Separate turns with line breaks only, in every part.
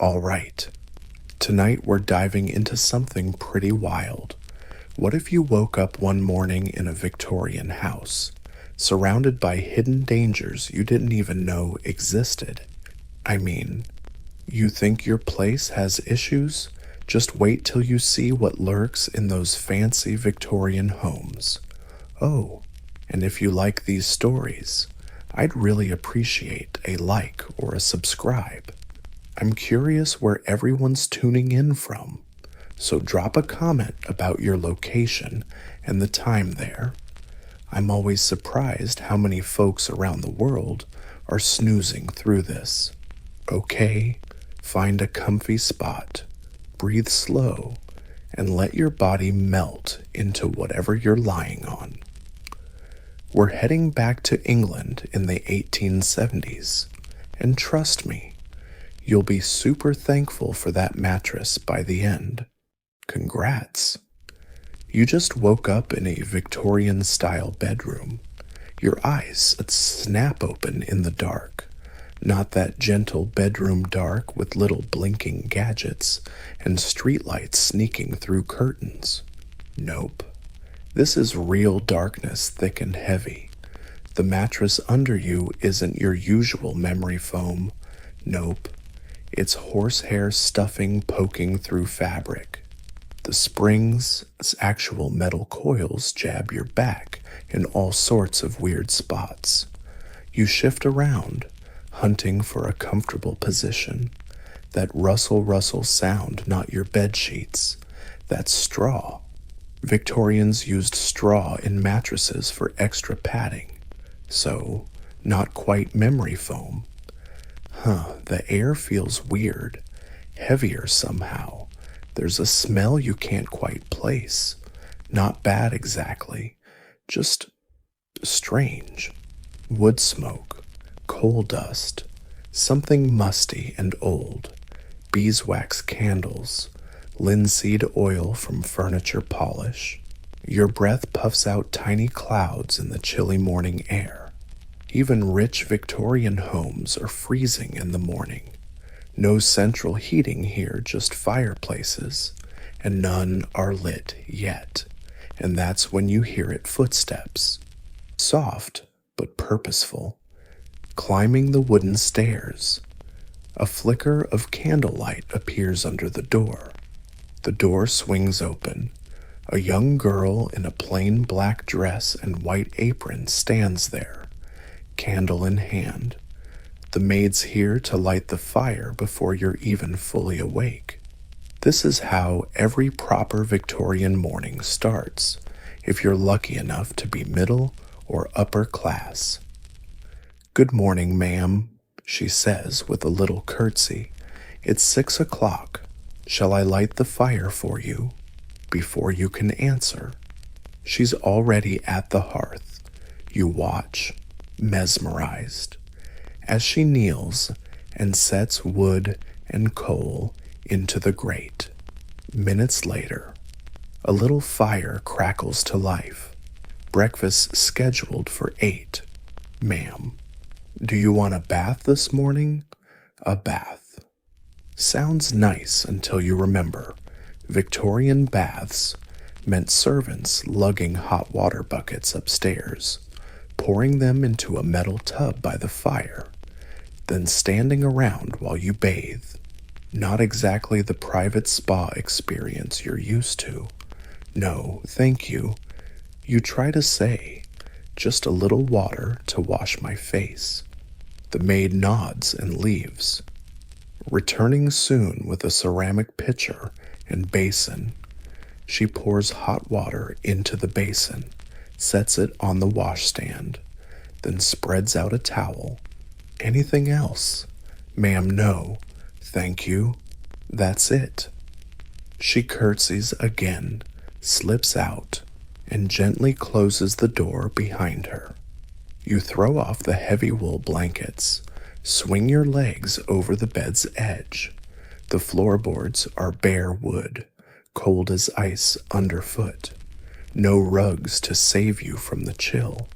All right, tonight we're diving into something pretty wild. What if you woke up one morning in a Victorian house, surrounded by hidden dangers you didn't even know existed? I mean, you think your place has issues? Just wait till you see what lurks in those fancy Victorian homes. Oh, and if you like these stories, I'd really appreciate a like or a subscribe. I'm curious where everyone's tuning in from, so drop a comment about your location and the time there. I'm always surprised how many folks around the world are snoozing through this. Okay, find a comfy spot, breathe slow, and let your body melt into whatever you're lying on. We're heading back to England in the 1870s, and trust me, you'll be super thankful for that mattress by the end. Congrats. You just woke up in a Victorian-style bedroom. Your eyes snap open in the dark. Not that gentle bedroom dark with little blinking gadgets and streetlights sneaking through curtains. Nope. This is real darkness, thick and heavy. The mattress under you isn't your usual memory foam. Nope. It's horsehair stuffing poking through fabric. The springs, its actual metal coils, jab your back in all sorts of weird spots. You shift around, hunting for a comfortable position. That rustle sound, not your bed sheets. That's straw. Victorians used straw in mattresses for extra padding. So, not quite memory foam. The air feels weird, heavier somehow. There's a smell you can't quite place. Not bad exactly, just strange. Wood smoke, coal dust, something musty and old, beeswax candles, linseed oil from furniture polish. Your breath puffs out tiny clouds in the chilly morning air. Even rich Victorian homes are freezing in the morning. No central heating here, just fireplaces, and none are lit yet. And that's when you hear it footsteps. Soft, but purposeful, climbing the wooden stairs. A flicker of candlelight appears under the door. The door swings open. A young girl in a plain black dress and white apron stands there, candle in hand. The maid's here to light the fire before you're even fully awake. This is how every proper Victorian morning starts, if you're lucky enough to be middle or upper class. "Good morning, ma'am," she says with a little curtsy. "It's 6 o'clock. Shall I light the fire for you?" Before you can answer, she's already at the hearth. You watch, mesmerized, as she kneels and sets wood and coal into the grate. Minutes later, a little fire crackles to life. Breakfast scheduled for 8. "Ma'am, do you want a bath this morning?" A bath. Sounds nice until you remember. Victorian baths meant servants lugging hot water buckets upstairs, pouring them into a metal tub by the fire, then standing around while you bathe. Not exactly the private spa experience you're used to. No, thank you. You try to say, "Just a little water to wash my face." The maid nods and leaves, returning soon with a ceramic pitcher and basin. She pours hot water into the basin, sets it on the washstand, then spreads out a towel. "Anything else?" "Ma'am, no. Thank you. That's it." She curtsies again, slips out, and gently closes the door behind her. You throw off the heavy wool blankets, swing your legs over the bed's edge. The floorboards are bare wood, cold as ice underfoot. No rugs to save you from the chill.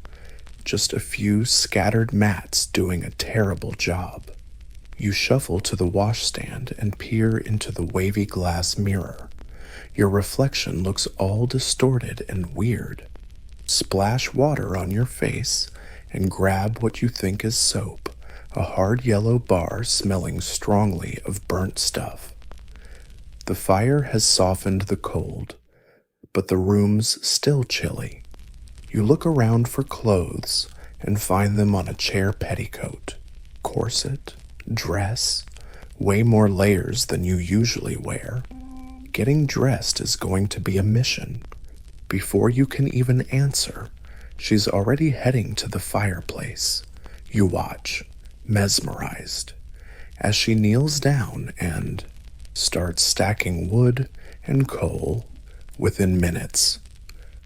Just a few scattered mats doing a terrible job. You shuffle to the washstand and peer into the wavy glass mirror. Your reflection looks all distorted and weird. Splash water on your face and grab what you think is soap, a hard yellow bar smelling strongly of burnt stuff. The fire has softened the cold, but the room's still chilly. You look around for clothes and find them on a chair petticoat, corset, dress, way more layers than you usually wear. Getting dressed is going to be a mission. Before you can even answer, she's already heading to the fireplace. You watch, mesmerized, as she kneels down and starts stacking wood and coal. Within minutes,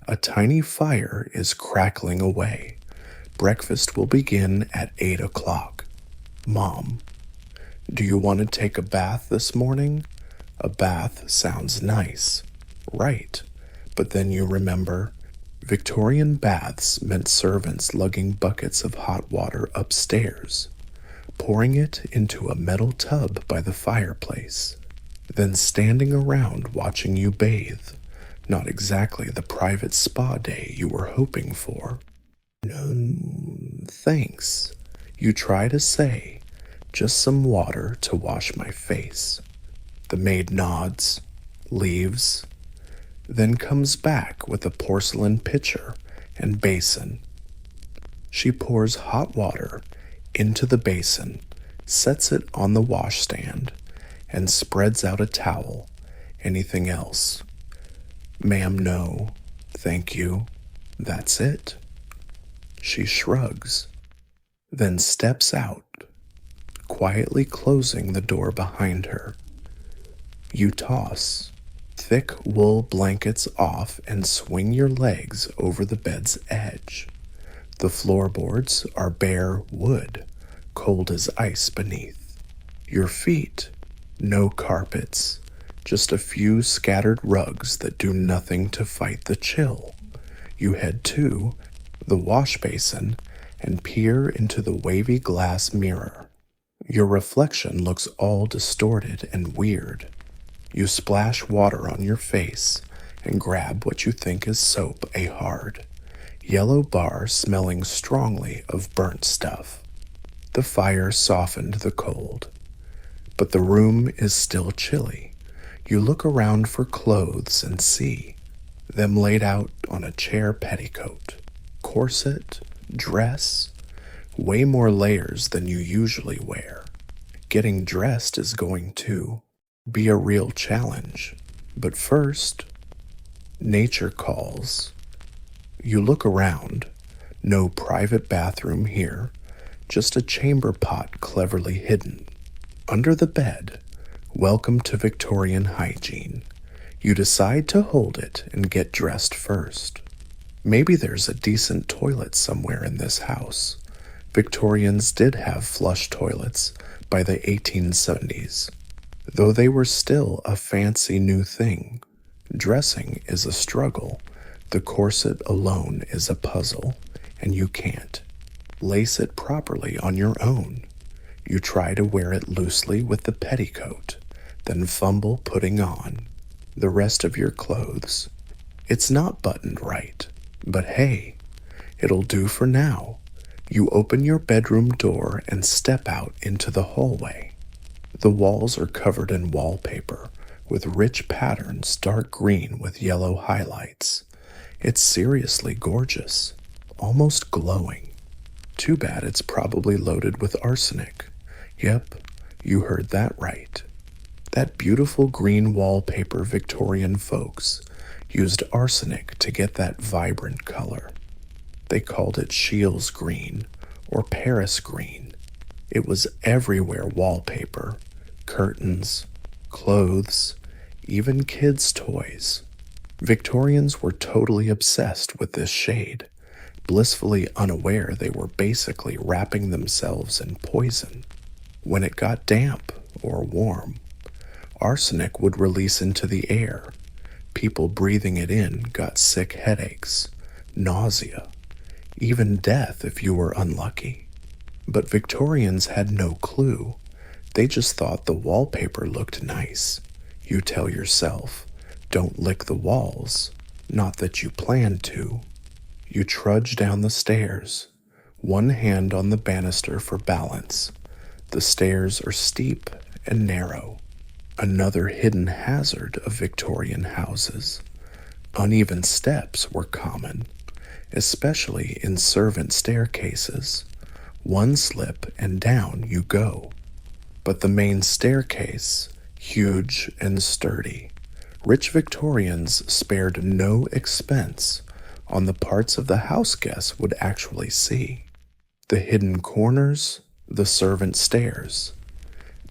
a tiny fire is crackling away. Breakfast will begin at 8 o'clock. Mom, do you want to take a bath this morning? A bath sounds nice, right? But then you remember, Victorian baths meant servants lugging buckets of hot water upstairs, pouring it into a metal tub by the fireplace, then standing around watching you bathe. Not exactly the private spa day you were hoping for. No, thanks. You try to say, just some water to wash my face. The maid nods, leaves, then comes back with a porcelain pitcher and basin. She pours hot water into the basin, sets it on the washstand, and spreads out a towel. Anything else? Ma'am, no, thank you. That's it. She shrugs, then steps out, quietly closing the door behind her. You toss thick wool blankets off and swing your legs over the bed's edge. The floorboards are bare wood, cold as ice beneath. Your feet, no carpets, just a few scattered rugs that do nothing to fight the chill. You head to the wash basin and peer into the wavy glass mirror. Your reflection looks all distorted and weird. You splash water on your face and grab what you think is soap, a hard, yellow bar smelling strongly of burnt stuff. The fire softened the cold, but the room is still chilly. You look around for clothes and see them laid out on a chair petticoat, corset, dress, way more layers than you usually wear. Getting dressed is going to be a real challenge. But first, nature calls. You look around. No private bathroom here, just a chamber pot cleverly hidden. Under the bed, welcome to Victorian hygiene. You decide to hold it and get dressed first. Maybe there's a decent toilet somewhere in this house. Victorians did have flush toilets by the 1870s, though they were still a fancy new thing. Dressing is a struggle. The corset alone is a puzzle, and you can't lace it properly on your own. You try to wear it loosely with the petticoat, then fumble putting on the rest of your clothes. It's not buttoned right, but hey, it'll do for now. You open your bedroom door and step out into the hallway. The walls are covered in wallpaper with rich patterns, dark green with yellow highlights. It's seriously gorgeous, almost glowing. Too bad it's probably loaded with arsenic. Yep, you heard that right. That beautiful green wallpaper Victorian folks used arsenic to get that vibrant color. They called it Shields green or Paris green. It was everywhere wallpaper, curtains, clothes, even kids' toys. Victorians were totally obsessed with this shade, blissfully unaware they were basically wrapping themselves in poison. When it got damp or warm, arsenic would release into the air. People breathing it in got sick headaches, nausea, even death if you were unlucky. But Victorians had no clue. They just thought the wallpaper looked nice. You tell yourself, don't lick the walls, not that you plan to. You trudge down the stairs, one hand on the banister for balance. The stairs are steep and narrow. Another hidden hazard of Victorian houses. Uneven steps were common, especially in servant staircases. One slip and down you go. But the main staircase, huge and sturdy, rich Victorians spared no expense on the parts of the house guests would actually see. The hidden corners, the servant stairs,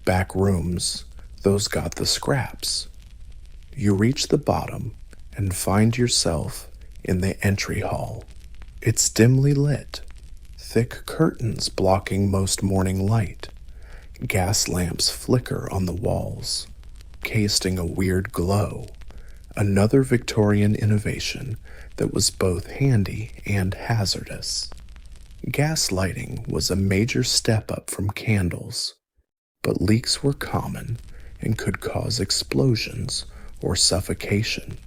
back rooms, those got the scraps. You reach the bottom and find yourself in the entry hall. It's dimly lit, thick curtains blocking most morning light. Gas lamps flicker on the walls, casting a weird glow. Another Victorian innovation that was both handy and hazardous. Gas lighting was a major step up from candles, but leaks were common and could cause explosions or suffocation.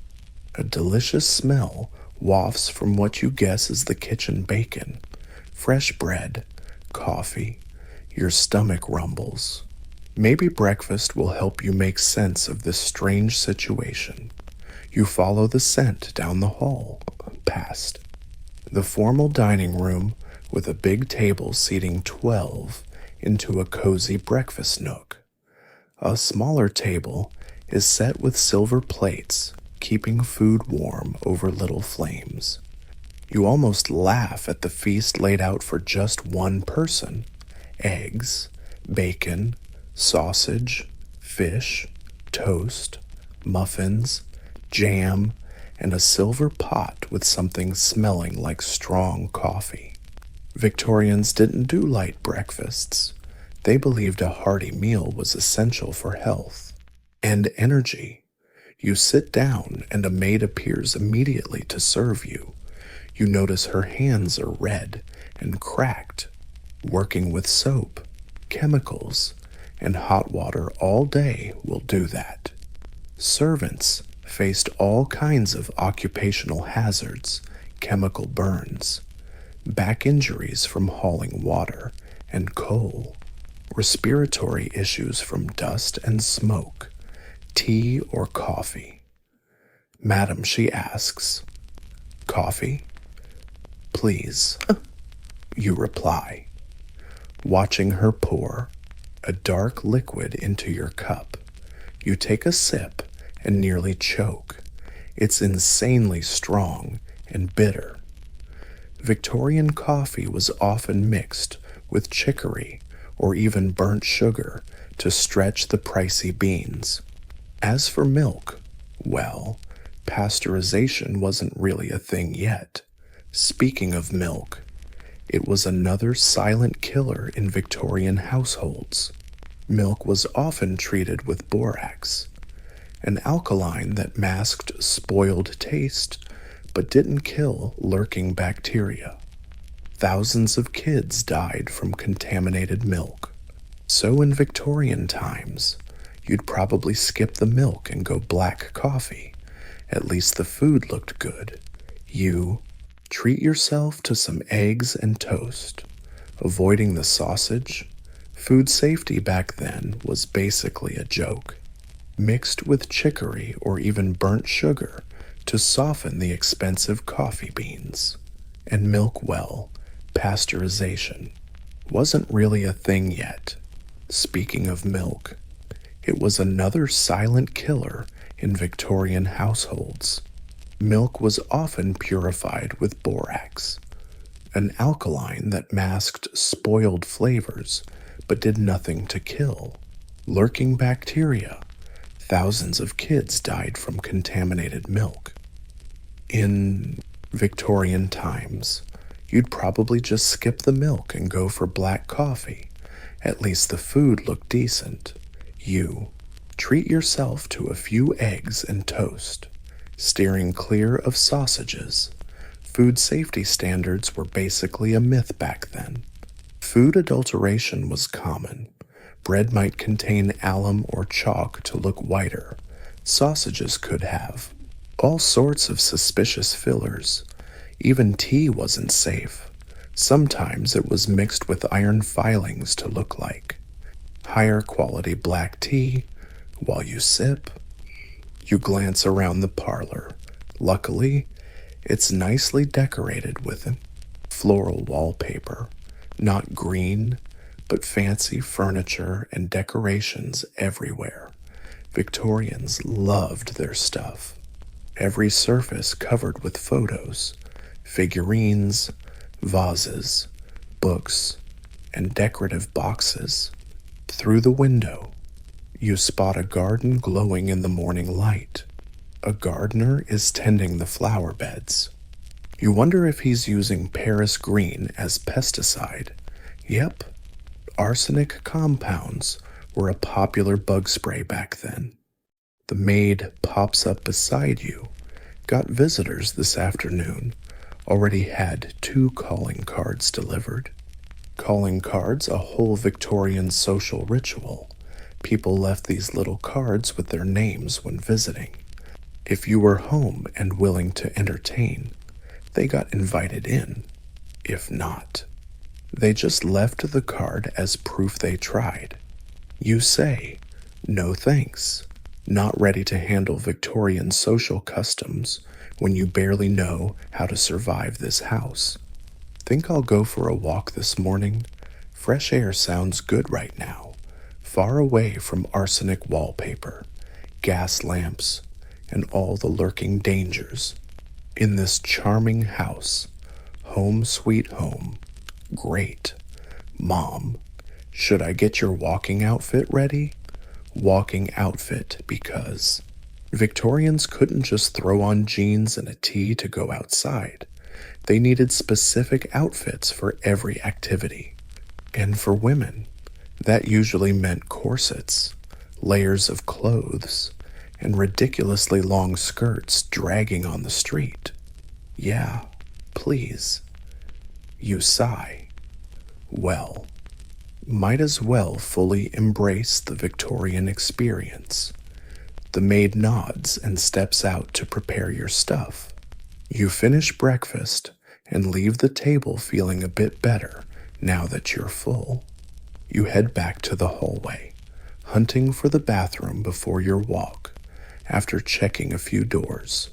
A delicious smell wafts from what you guess is the kitchen bacon, fresh bread, coffee. Your stomach rumbles. Maybe breakfast will help you make sense of this strange situation. You follow the scent down the hall, past the formal dining room with a big table seating 12 into a cozy breakfast nook. A smaller table is set with silver plates, keeping food warm over little flames. You almost laugh at the feast laid out for just one person. Eggs, bacon, sausage, fish, toast, muffins, jam, and a silver pot with something smelling like strong coffee. Victorians didn't do light breakfasts. They believed a hearty meal was essential for health and energy. You sit down and a maid appears immediately to serve you. You notice her hands are red and cracked. Working with soap, chemicals, and hot water all day will do that. Servants faced all kinds of occupational hazards, chemical burns, back injuries from hauling water and coal, respiratory issues from dust and smoke, tea or coffee. Madam, she asks, coffee? Please, you reply. Watching her pour a dark liquid into your cup. You take a sip and nearly choke. It's insanely strong and bitter. Victorian coffee was often mixed with chicory or even burnt sugar to stretch the pricey beans. As for milk, well, pasteurization wasn't really a thing yet. Speaking of milk, it was another silent killer in Victorian households. Milk was often treated with borax, an alkaline that masked spoiled taste but didn't kill lurking bacteria. Thousands of kids died from contaminated milk. So in Victorian times, you'd probably skip the milk and go black coffee. At least the food looked good. You treat yourself to some eggs and toast, avoiding the sausage. Food safety back then was basically a joke. Mixed with chicory or even burnt sugar to soften the expensive coffee beans. And milk, well, pasteurization wasn't really a thing yet. Speaking of milk, it was another silent killer in Victorian households. Milk was often purified with borax, an alkaline that masked spoiled flavors but did nothing to kill. Lurking bacteria. Thousands of kids died from contaminated milk. In Victorian times, you'd probably just skip the milk and go for black coffee. At least the food looked decent. You treat yourself to a few eggs and toast, steering clear of sausages. Food safety standards were basically a myth back then. Food adulteration was common. Bread might contain alum or chalk to look whiter. Sausages could have all sorts of suspicious fillers. Even tea wasn't safe. Sometimes it was mixed with iron filings to look like higher quality black tea. While you sip, you glance around the parlor. Luckily, it's nicely decorated with floral wallpaper, not green, but fancy furniture and decorations everywhere. Victorians loved their stuff. Every surface covered with photos, figurines, vases, books, and decorative boxes. Through the window, you spot a garden glowing in the morning light. A gardener is tending the flower beds. You wonder if he's using Paris green as pesticide. Yep, arsenic compounds were a popular bug spray back then. The maid pops up beside you. Got visitors this afternoon. Already had 2 calling cards delivered. Calling cards, a whole Victorian social ritual. People left these little cards with their names when visiting. If you were home and willing to entertain, they got invited in. If not, they just left the card as proof they tried. You say, "No thanks," not ready to handle Victorian social customs when you barely know how to survive this house. Think I'll go for a walk this morning? Fresh air sounds good right now, far away from arsenic wallpaper, gas lamps, and all the lurking dangers. In this charming house, home sweet home, great. Mom, should I get your walking outfit ready? Walking outfit because Victorians couldn't just throw on jeans and a tee to go outside. They needed specific outfits for every activity. And for women, that usually meant corsets, layers of clothes, and ridiculously long skirts dragging on the street. Yeah, please. You sigh. Well, might as well fully embrace the Victorian experience. The maid nods and steps out to prepare your stuff. You finish breakfast and leave the table feeling a bit better now that you're full. You head back to the hallway, hunting for the bathroom before your walk. After checking a few doors,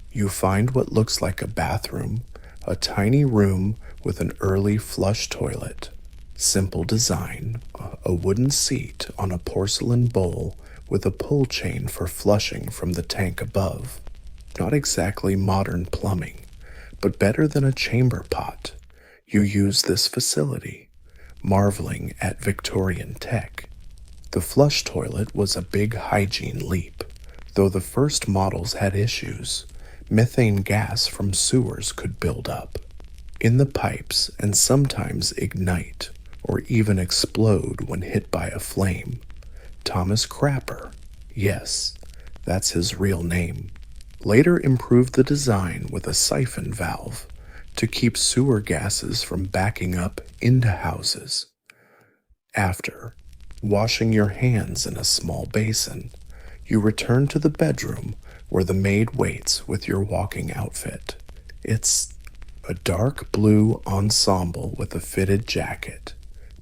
you find what looks like a bathroom, a tiny room with an early flush toilet. Simple design, a wooden seat on a porcelain bowl with a pull chain for flushing from the tank above. Not exactly modern plumbing, but better than a chamber pot. You use this facility, marveling at Victorian tech. The flush toilet was a big hygiene leap, though the first models had issues. Methane gas from sewers could build up in the pipes and sometimes ignite or even explode when hit by a flame. Thomas Crapper, yes, that's his real name, later improved the design with a siphon valve to keep sewer gases from backing up into houses. After washing your hands in a small basin, you return to the bedroom where the maid waits with your walking outfit. It's a dark blue ensemble with a fitted jacket,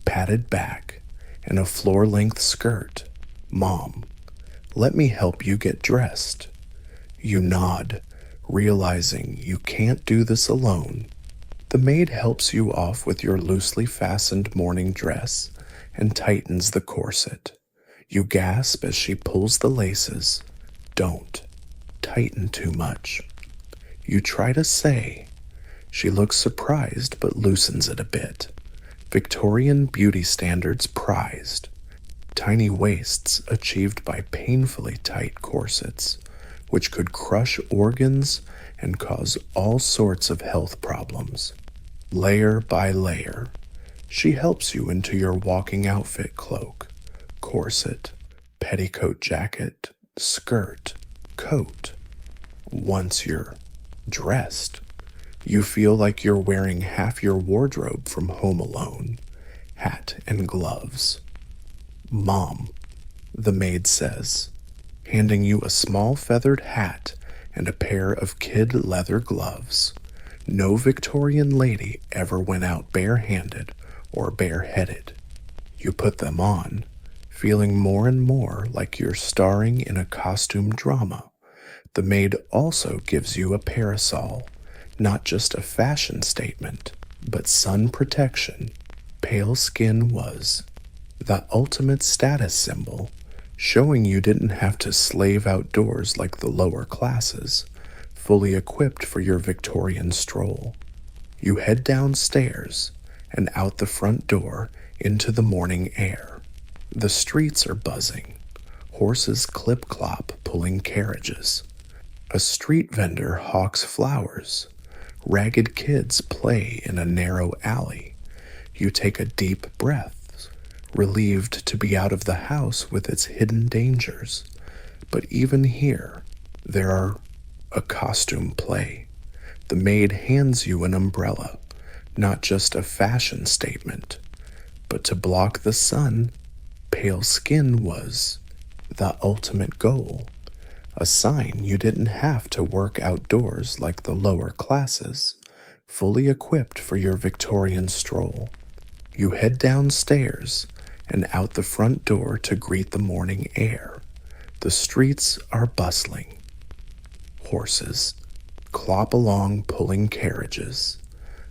padded back, and a floor-length skirt. Mom, let me help you get dressed. You nod, realizing you can't do this alone. The maid helps you off with your loosely fastened morning dress and tightens the corset. You gasp as she pulls the laces. Don't tighten too much. You try to say. She looks surprised but loosens it a bit. Victorian beauty standards prized. Tiny waists achieved by painfully tight corsets, which could crush organs and cause all sorts of health problems. Layer by layer, she helps you into your walking outfit: cloak, corset, petticoat jacket, skirt, coat. Once you're dressed, you feel like you're wearing half your wardrobe from Home Alone, hat and gloves. "Mom," the maid says, handing you a small feathered hat and a pair of kid leather gloves. No Victorian lady ever went out barehanded or bareheaded. You put them on, feeling more and more like you're starring in a costume drama. The maid also gives you a parasol, not just a fashion statement, but sun protection. Pale skin was the ultimate status symbol, showing you didn't have to slave outdoors like the lower classes, fully equipped for your Victorian stroll. You head downstairs and out the front door into the morning air. The streets are buzzing, horses clip-clop pulling carriages. A street vendor hawks flowers. Ragged kids play in a narrow alley. You take a deep breath, relieved to be out of the house with its hidden dangers. But even here, there are a costume play. The maid hands you an umbrella, not just a fashion statement, but to block the sun. Pale skin was the ultimate goal, a sign you didn't have to work outdoors like the lower classes, fully equipped for your Victorian stroll. You head downstairs and out the front door to greet the morning air. The streets are bustling. Horses clop along pulling carriages.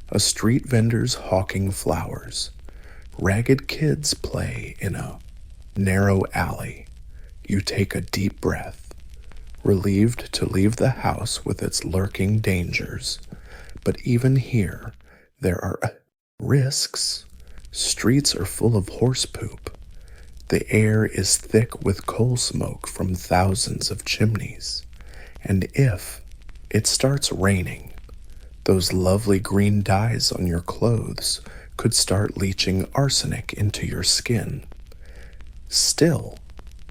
A street vendor's hawking flowers. Ragged kids play in a narrow alley. You take a deep breath, relieved to leave the house with its lurking dangers. But even here, there are risks. Streets are full of horse poop. The air is thick with coal smoke from thousands of chimneys. And if it starts raining, those lovely green dyes on your clothes could start leaching arsenic into your skin. Still,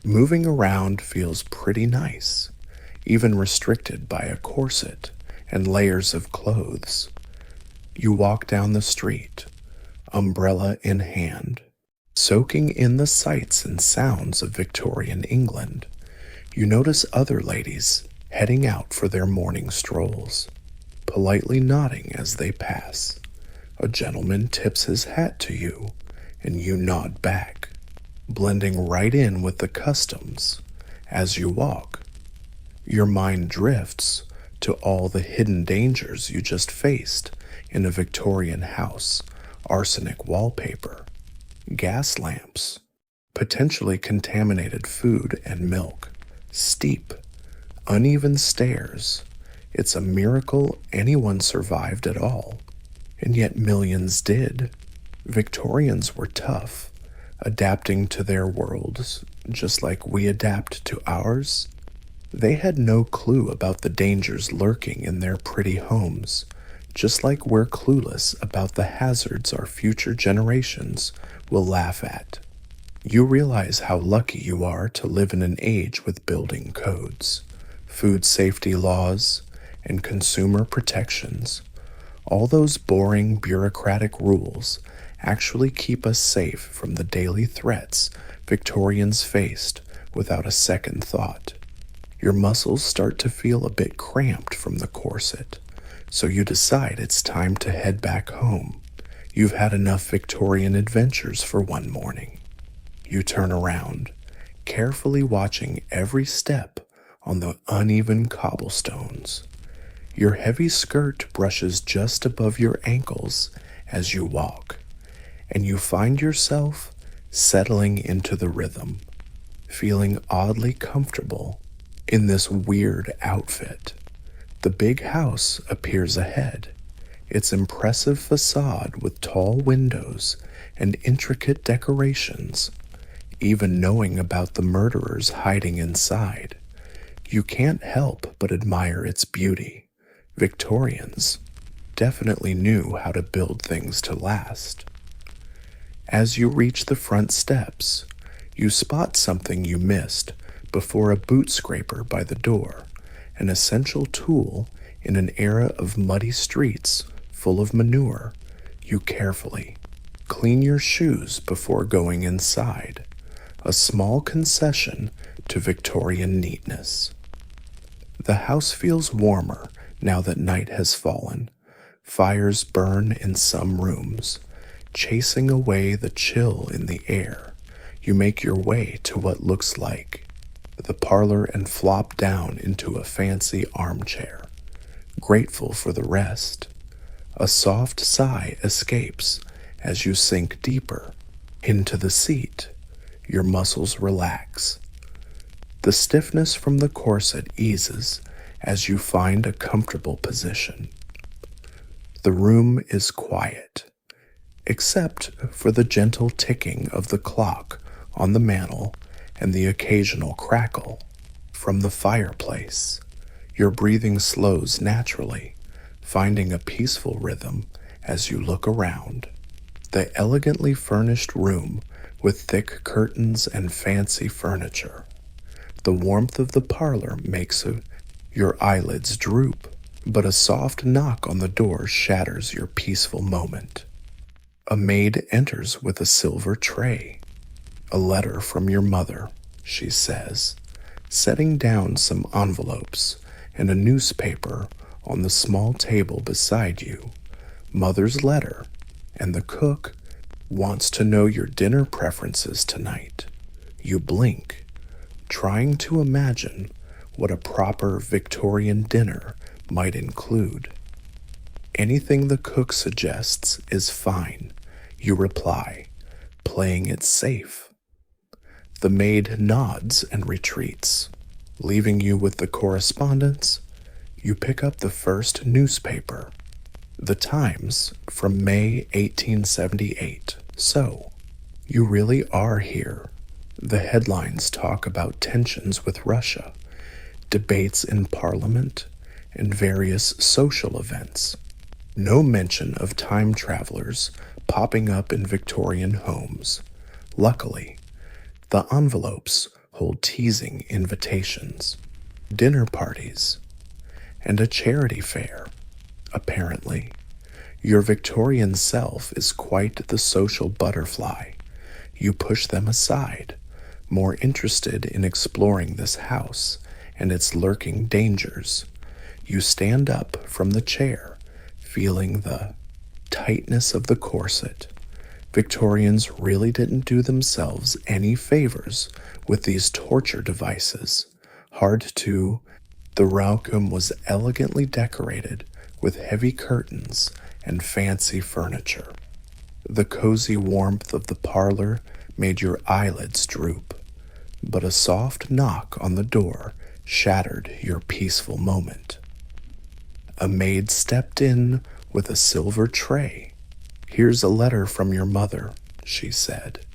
moving around feels pretty nice, even restricted by a corset and layers of clothes. You walk down the street, umbrella in hand, soaking in the sights and sounds of Victorian England. You notice other ladies heading out for their morning strolls, politely nodding as they pass. A gentleman tips his hat to you, and you nod back, blending right in with the customs. As you walk, your mind drifts to all the hidden dangers you just faced in a Victorian house: arsenic wallpaper, gas lamps, potentially contaminated food and milk, steep, uneven stairs. It's a miracle anyone survived at all, and yet millions did. Victorians were tough, adapting to their worlds, just like we adapt to ours. They had no clue about the dangers lurking in their pretty homes, just like we're clueless about the hazards our future generations will laugh at. You realize how lucky you are to live in an age with building codes, food safety laws, and consumer protections. All those boring bureaucratic rules actually keep us safe from the daily threats Victorians faced without a second thought. Your muscles start to feel a bit cramped from the corset, so you decide it's time to head back home. You've had enough Victorian adventures for one morning. You turn around, carefully watching every step on the uneven cobblestones. Your heavy skirt brushes just above your ankles as you walk, and you find yourself settling into the rhythm, feeling oddly comfortable in this weird outfit. The big house appears ahead, its impressive facade with tall windows and intricate decorations. Even knowing about the murderers hiding inside, you can't help but admire its beauty. Victorians definitely knew how to build things to last. As you reach the front steps, you spot something you missed before: a boot scraper by the door, an essential tool in an era of muddy streets full of manure. You carefully clean your shoes before going inside. a small concession to Victorian neatness. The house feels warmer now that night has fallen. Fires burn in some rooms, chasing away the chill in the air. You make your way to what looks like the parlor and flop down into a fancy armchair, grateful for the rest. A soft sigh escapes as you sink deeper into the seat. Your muscles relax. The stiffness from the corset eases as you find a comfortable position. The room is quiet, except for the gentle ticking of the clock on the mantel and the occasional crackle from the fireplace. Your breathing slows naturally, finding a peaceful rhythm as you look around. The elegantly furnished room with thick curtains and fancy furniture. The warmth of the parlor makes your eyelids droop, but a soft knock on the door shatters your peaceful moment. A maid enters with a silver tray. "A letter from your mother," she says, setting down some envelopes and a newspaper on the small table beside you. Mother's letter, and the cook wants to know your dinner preferences tonight. You blink, trying to imagine what a proper Victorian dinner might include. "Anything the cook suggests is fine," you reply, playing it safe. The maid nods and retreats, leaving you with the correspondence. You pick up the first newspaper, the Times from May 1878. So, you really are here. The headlines talk about tensions with Russia, debates in Parliament, and various social events. No mention of time travelers popping up in Victorian homes. Luckily, the envelopes hold teasing invitations, dinner parties, and a charity fair. Apparently, your Victorian self is quite the social butterfly. You push them aside, more interested in exploring this house and its lurking dangers. You stand up from the chair, feeling the tightness of the corset. Victorians really didn't do themselves any favors with these torture devices. The Raucum was elegantly decorated with heavy curtains and fancy furniture. The cozy warmth of the parlor made your eyelids droop, but a soft knock on the door shattered your peaceful moment. A maid stepped in with a silver tray. "Here's a letter from your mother," she said,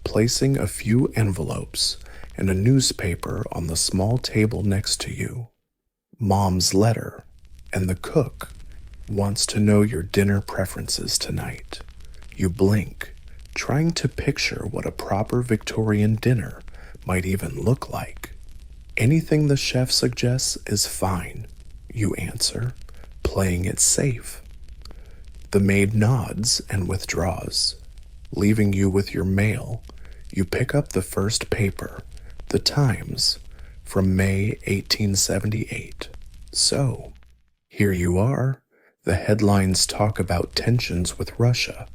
placing a few envelopes and a newspaper on the small table next to you. "Mom's letter, and the cook wants to know your dinner preferences tonight." You blink, trying to picture what a proper Victorian dinner might even look like. "Anything the chef suggests is fine," you answer, playing it safe. The maid nods and withdraws, leaving you with your mail. You pick up the first paper, the Times, from May 1878. So, here you are. The headlines talk about tensions with Russia,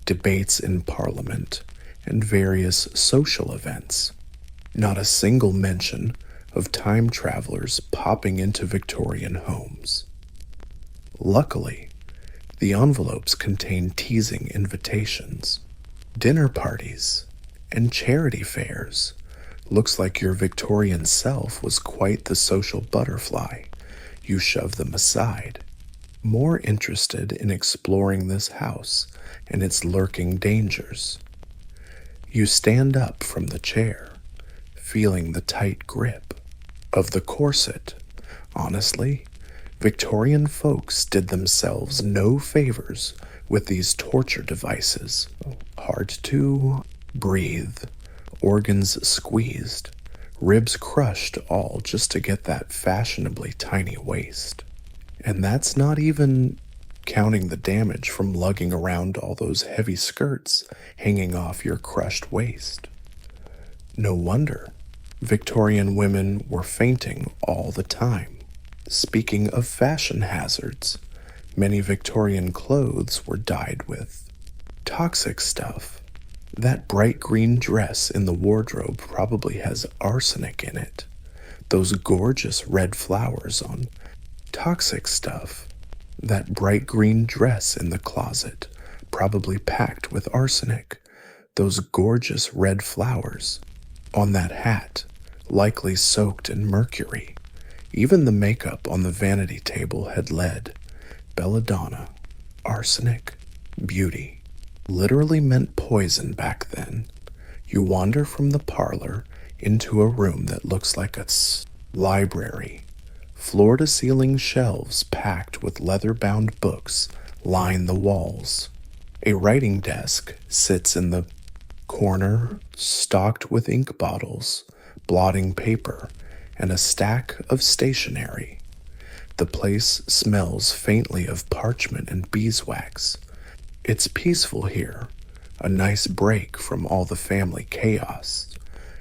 debates in Parliament, and various social events. Not a single mention of time travelers popping into Victorian homes. Luckily, the envelopes contain teasing invitations, dinner parties, and charity fairs. Looks like your Victorian self was quite the social butterfly. You shove them aside, more interested in exploring this house and its lurking dangers. You stand up from the chair, feeling the tight grip of the corset. Honestly, Victorian folks did themselves no favors with these torture devices. Hard to breathe, organs squeezed, ribs crushed, all just to get that fashionably tiny waist. And that's not even counting the damage from lugging around all those heavy skirts hanging off your crushed waist. No wonder. Victorian women were fainting all the time. Speaking of fashion hazards, many Victorian clothes were dyed with toxic stuff. That bright green dress in the wardrobe probably has arsenic in it. Those gorgeous red flowers on toxic stuff. That bright green dress in the closet, probably packed with arsenic. Those gorgeous red flowers on that hat, likely soaked in mercury. Even the makeup on the vanity table had lead. Belladonna, arsenic, beauty. Literally meant poison back then. You wander from the parlor into a room that looks like a library. Floor-to-ceiling shelves packed with leather-bound books line the walls. A writing desk sits in the corner, stocked with ink bottles, blotting paper, and a stack of stationery. The place smells faintly of parchment and beeswax. It's peaceful here, a nice break from all the family chaos.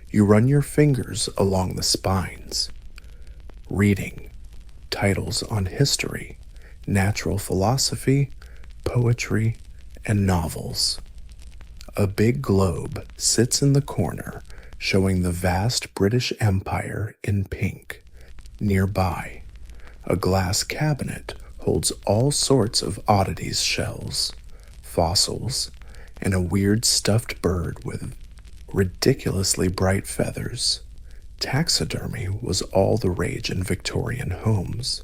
You run your fingers along the spines. Reading. Titles on history, natural philosophy, poetry, and novels. A big globe sits in the corner, showing the vast British Empire in pink. Nearby, a glass cabinet holds all sorts of oddities, shells, fossils, and a weird stuffed bird with ridiculously bright feathers. Taxidermy was all the rage in Victorian homes.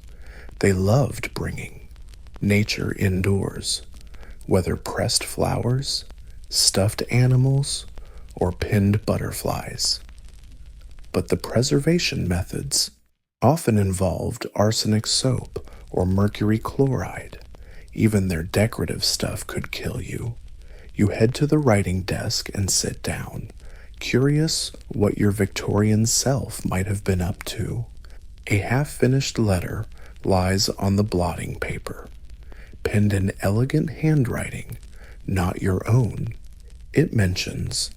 They loved bringing nature indoors, whether pressed flowers, stuffed animals, or pinned butterflies. But the preservation methods often involved arsenic soap or mercury chloride. Even their decorative stuff could kill you. You head to the writing desk and sit down, curious what your Victorian self might have been up to. A half-finished letter lies on the blotting paper, penned in elegant handwriting, not your own. It mentions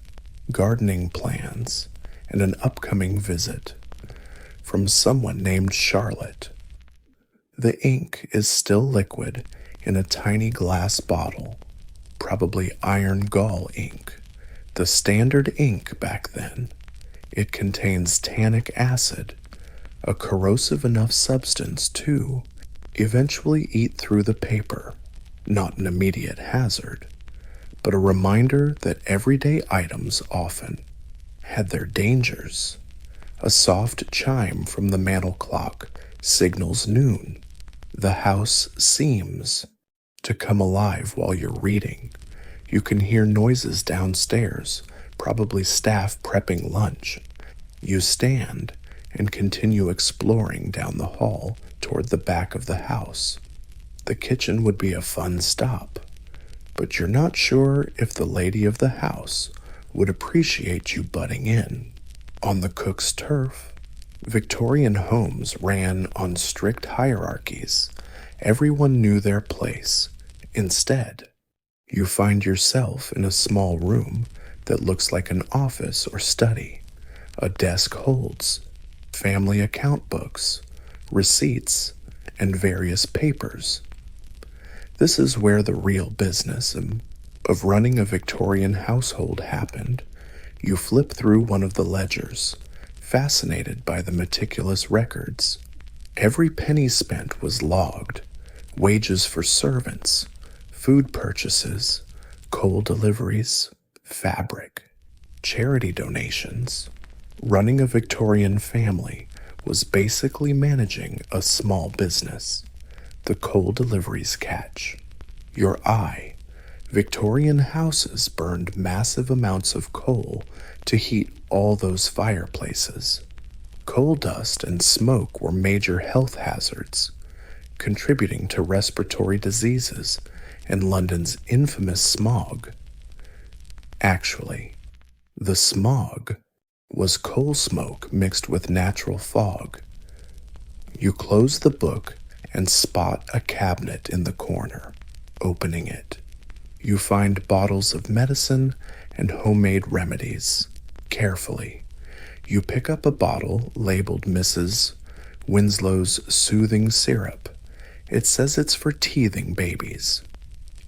gardening plans and an upcoming visit from someone named Charlotte. The ink is still liquid in a tiny glass bottle, probably iron gall ink, the standard ink back then. It contains tannic acid, a corrosive enough substance to eventually eat through the paper, not an immediate hazard, but a reminder that everyday items often had their dangers. A soft chime from the mantel clock signals noon. The house seems to come alive while you're reading. You can hear noises downstairs, probably staff prepping lunch. You stand and continue exploring down the hall toward the back of the house. The kitchen would be a fun stop, but you're not sure if the lady of the house would appreciate you butting in. On the cook's turf, Victorian homes ran on strict hierarchies. Everyone knew their place. Instead, you find yourself in a small room that looks like an office or study. A desk holds family account books, receipts, and various papers. This is where the real business of running a Victorian household happened. You flip through one of the ledgers, fascinated by the meticulous records. Every penny spent was logged: wages for servants, food purchases, coal deliveries, fabric, charity donations. Running a Victorian family was basically managing a small business. The coal deliveries catch your eye. Victorian houses burned massive amounts of coal to heat all those fireplaces. Coal dust and smoke were major health hazards, contributing to respiratory diseases and London's infamous smog. Actually, the smog was coal smoke mixed with natural fog. You close the book and spot a cabinet in the corner. Opening it, you find bottles of medicine and homemade remedies. Carefully, You pick up a bottle labeled Mrs. Winslow's Soothing Syrup. It says it's for teething babies.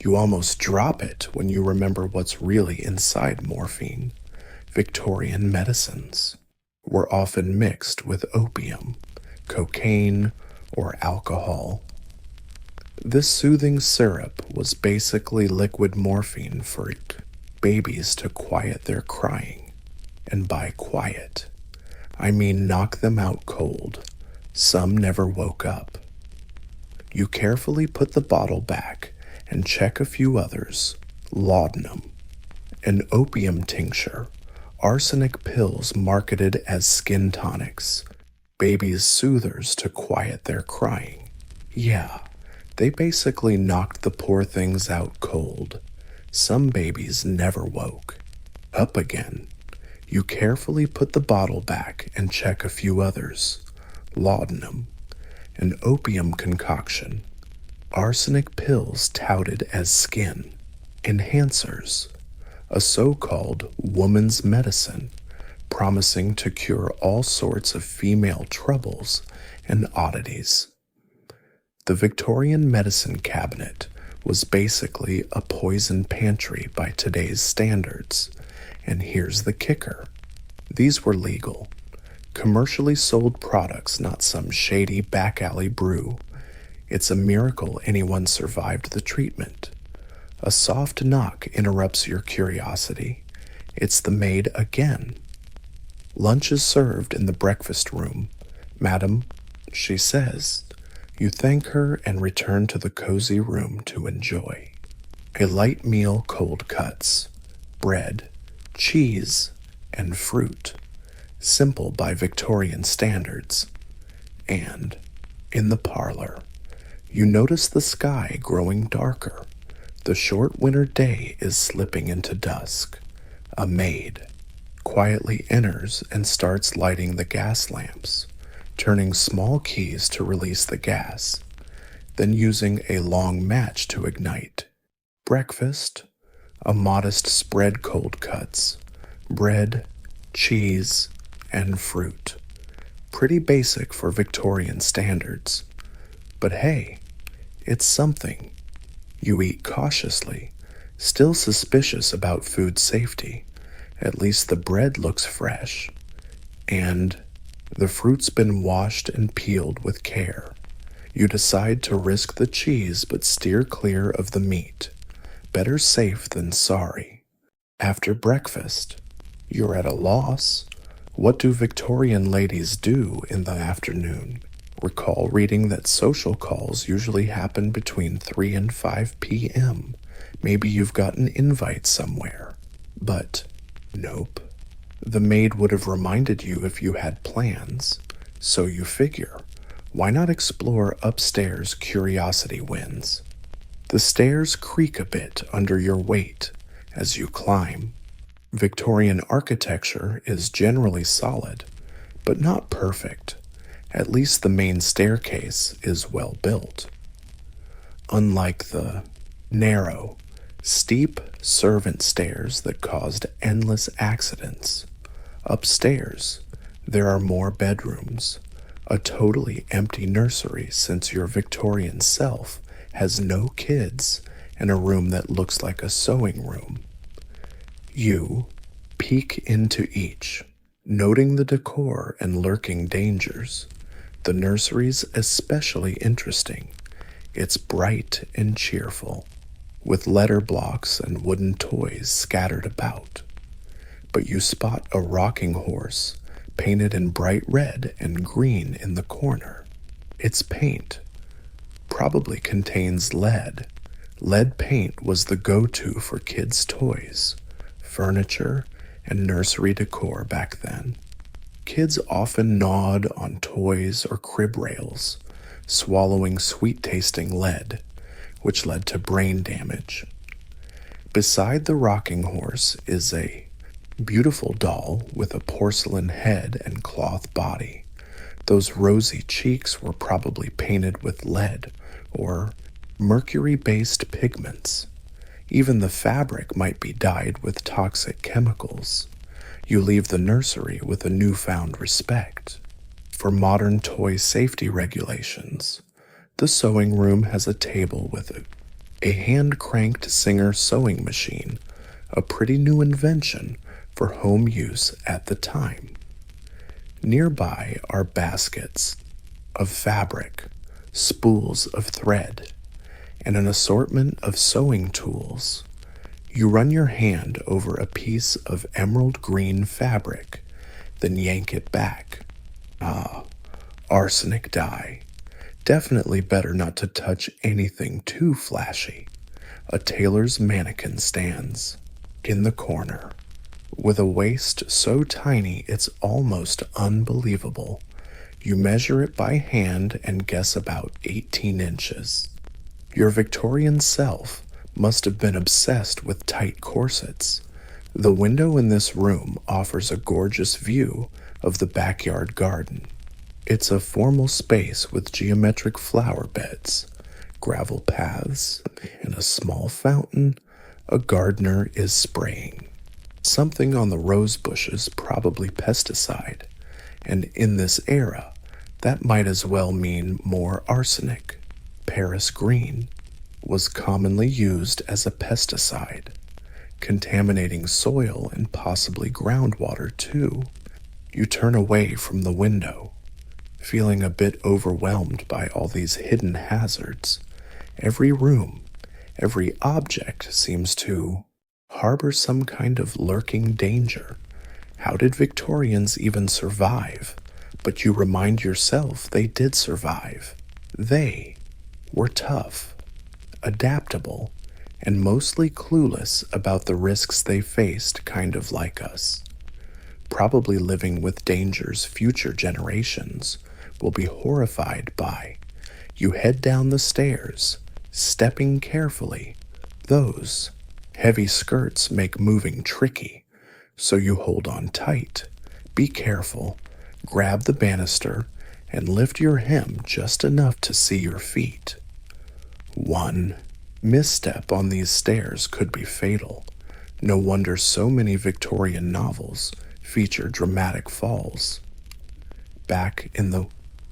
You almost drop it when you remember what's really inside morphine. Victorian medicines were often mixed with opium, cocaine, or alcohol. This soothing syrup was basically liquid morphine for babies to quiet their crying. And by quiet, I mean knock them out cold. Some never woke up. You carefully put the bottle back and check a few others. Laudanum, an opium tincture, arsenic pills marketed as skin tonics, babies' soothers to quiet their crying. Yeah, they basically knocked the poor things out cold. Some babies never woke up again. You carefully put the bottle back and check a few others. Laudanum, an opium concoction, arsenic pills touted as skin, enhancers, a so-called woman's medicine promising to cure all sorts of female troubles and oddities. The Victorian medicine cabinet was basically a poison pantry by today's standards. And here's the kicker. These were legal, commercially sold products, not some shady back alley brew. It's a miracle anyone survived the treatment. A soft knock interrupts your curiosity. It's the maid again. Lunch is served in the breakfast room. Madam, she says. You thank her and return to the cozy room to enjoy. A light meal cold cuts, bread, cheese, and fruit. Simple by Victorian standards. And, in the parlor, you notice the sky growing darker. The short winter day is slipping into dusk. A maid quietly enters and starts lighting the gas lamps, turning small keys to release the gas, then using a long match to ignite. Breakfast, a modest spread cold cuts, bread, cheese, and fruit. Pretty basic for Victorian standards. But hey, it's something. You eat cautiously, still suspicious about food safety. At least the bread looks fresh. And the fruit's been washed and peeled with care. You decide to risk the cheese but steer clear of the meat. Better safe than sorry. After breakfast, you're at a loss. What do Victorian ladies do in the afternoon? Recall reading that social calls usually happen between 3 and 5 p.m. Maybe you've got an invite somewhere. But nope. The maid would have reminded you if you had plans. So you figure, why not explore upstairs? Curiosity wins. The stairs creak a bit under your weight as you climb. Victorian architecture is generally solid, but not perfect. At least the main staircase is well built. Unlike the narrow, steep servant stairs that caused endless accidents, upstairs there are more bedrooms, a totally empty nursery since your Victorian self has no kids, and a room that looks like a sewing room. You peek into each, noting the decor and lurking dangers. The nursery's especially interesting. It's bright and cheerful, with letter blocks and wooden toys scattered about. But you spot a rocking horse painted in bright red and green in the corner. Its paint probably contains lead. Lead paint was the go-to for kids' toys, furniture, and nursery decor back then. Kids often gnawed on toys or crib rails, swallowing sweet-tasting lead, which led to brain damage. Beside the rocking horse is a beautiful doll with a porcelain head and cloth body. Those rosy cheeks were probably painted with lead or mercury-based pigments. Even the fabric might be dyed with toxic chemicals. You leave the nursery with a newfound respect for modern toy safety regulations. The sewing room has a table with a hand-cranked Singer sewing machine, a pretty new invention for home use at the time. Nearby are baskets of fabric, spools of thread, and an assortment of sewing tools. You run your hand over a piece of emerald green fabric, then yank it back. Ah, arsenic dye. Definitely better not to touch anything too flashy. A tailor's mannequin stands in the corner, with a waist so tiny it's almost unbelievable. You measure it by hand and guess about 18 inches. Your Victorian self must have been obsessed with tight corsets. The window in this room offers a gorgeous view of the backyard garden. It's a formal space with geometric flower beds, gravel paths, and a small fountain a gardener is spraying. Something on the rose bushes, probably pesticide, and in this era, that might as well mean more arsenic. Paris green was commonly used as a pesticide, contaminating soil and possibly groundwater too. You turn away from the window, feeling a bit overwhelmed by all these hidden hazards. Every room, every object seems to harbor some kind of lurking danger. How did Victorians even survive? But you remind yourself they did survive. They were tough, adaptable, and mostly clueless about the risks they faced, kind of like us. Probably living with dangers future generations will be horrified by. You head down the stairs, stepping carefully. Those heavy skirts make moving tricky, so you hold on tight. Be careful, grab the banister, and lift your hem just enough to see your feet. One misstep on these stairs could be fatal. No wonder so many Victorian novels feature dramatic falls. Back in the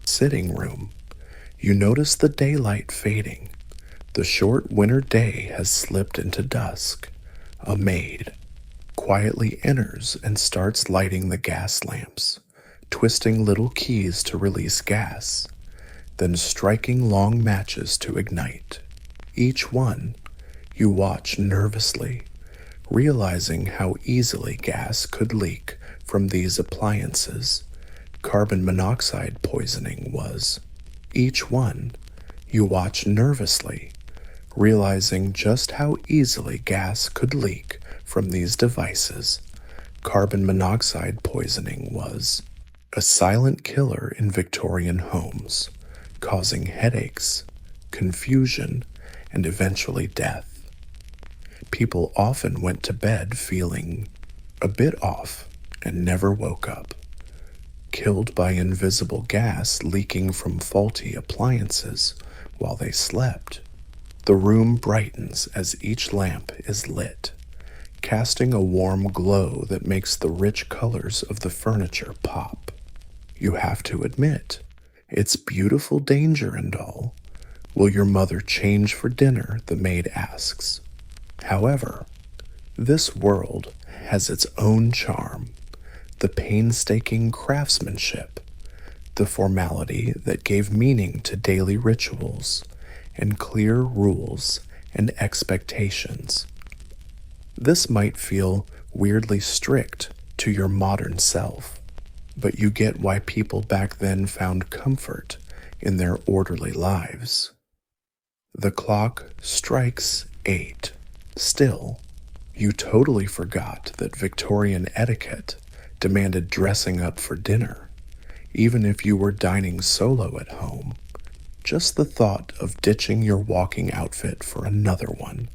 sitting room, you notice the daylight fading. The short winter day has slipped into dusk. A maid quietly enters and starts lighting the gas lamps, twisting little keys to release gas, then striking long matches to ignite. Each one you watch nervously, realizing how easily gas could leak from these appliances. Carbon monoxide poisoning was. Each one you watch nervously, realizing just how easily gas could leak from these devices. Carbon monoxide poisoning was a silent killer in Victorian homes, causing headaches, confusion, and eventually death. People often went to bed feeling a bit off and never woke up, killed by invisible gas leaking from faulty appliances while they slept. The room brightens as each lamp is lit, casting a warm glow that makes the rich colors of the furniture pop. You have to admit, it's beautiful danger and all. Will your mother change for dinner? The maid asks. However, this world has its own charm, the painstaking craftsmanship, the formality that gave meaning to daily rituals, and clear rules and expectations. This might feel weirdly strict to your modern self, but you get why people back then found comfort in their orderly lives. The clock strikes 8. Still, you totally forgot that Victorian etiquette demanded dressing up for dinner, even if you were dining solo at home. Just the thought of ditching your walking outfit for another one,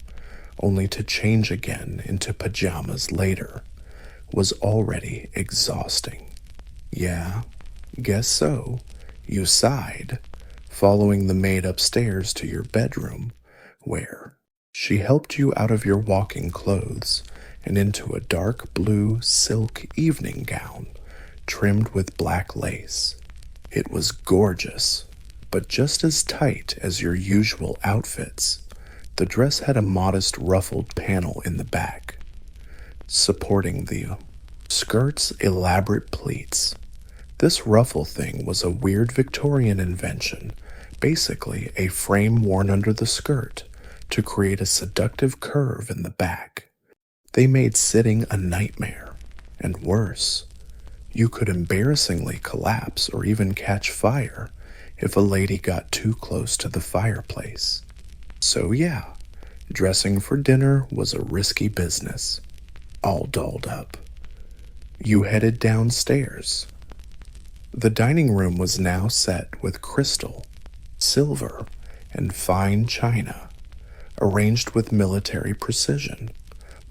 only to change again into pajamas later, was already exhausting. Yeah, guess so, you sighed, following the maid upstairs to your bedroom, where she helped you out of your walking clothes and into a dark blue silk evening gown trimmed with black lace. It was gorgeous, but just as tight as your usual outfits. The dress had a modest ruffled panel in the back, supporting the skirt's elaborate pleats. This ruffle thing was a weird Victorian invention, basically a frame worn under the skirt to create a seductive curve in the back. They made sitting a nightmare, and worse, you could embarrassingly collapse or even catch fire if a lady got too close to the fireplace. So yeah, dressing for dinner was a risky business. All dolled up, you headed downstairs. The dining room was now set with crystal, silver, and fine china, arranged with military precision.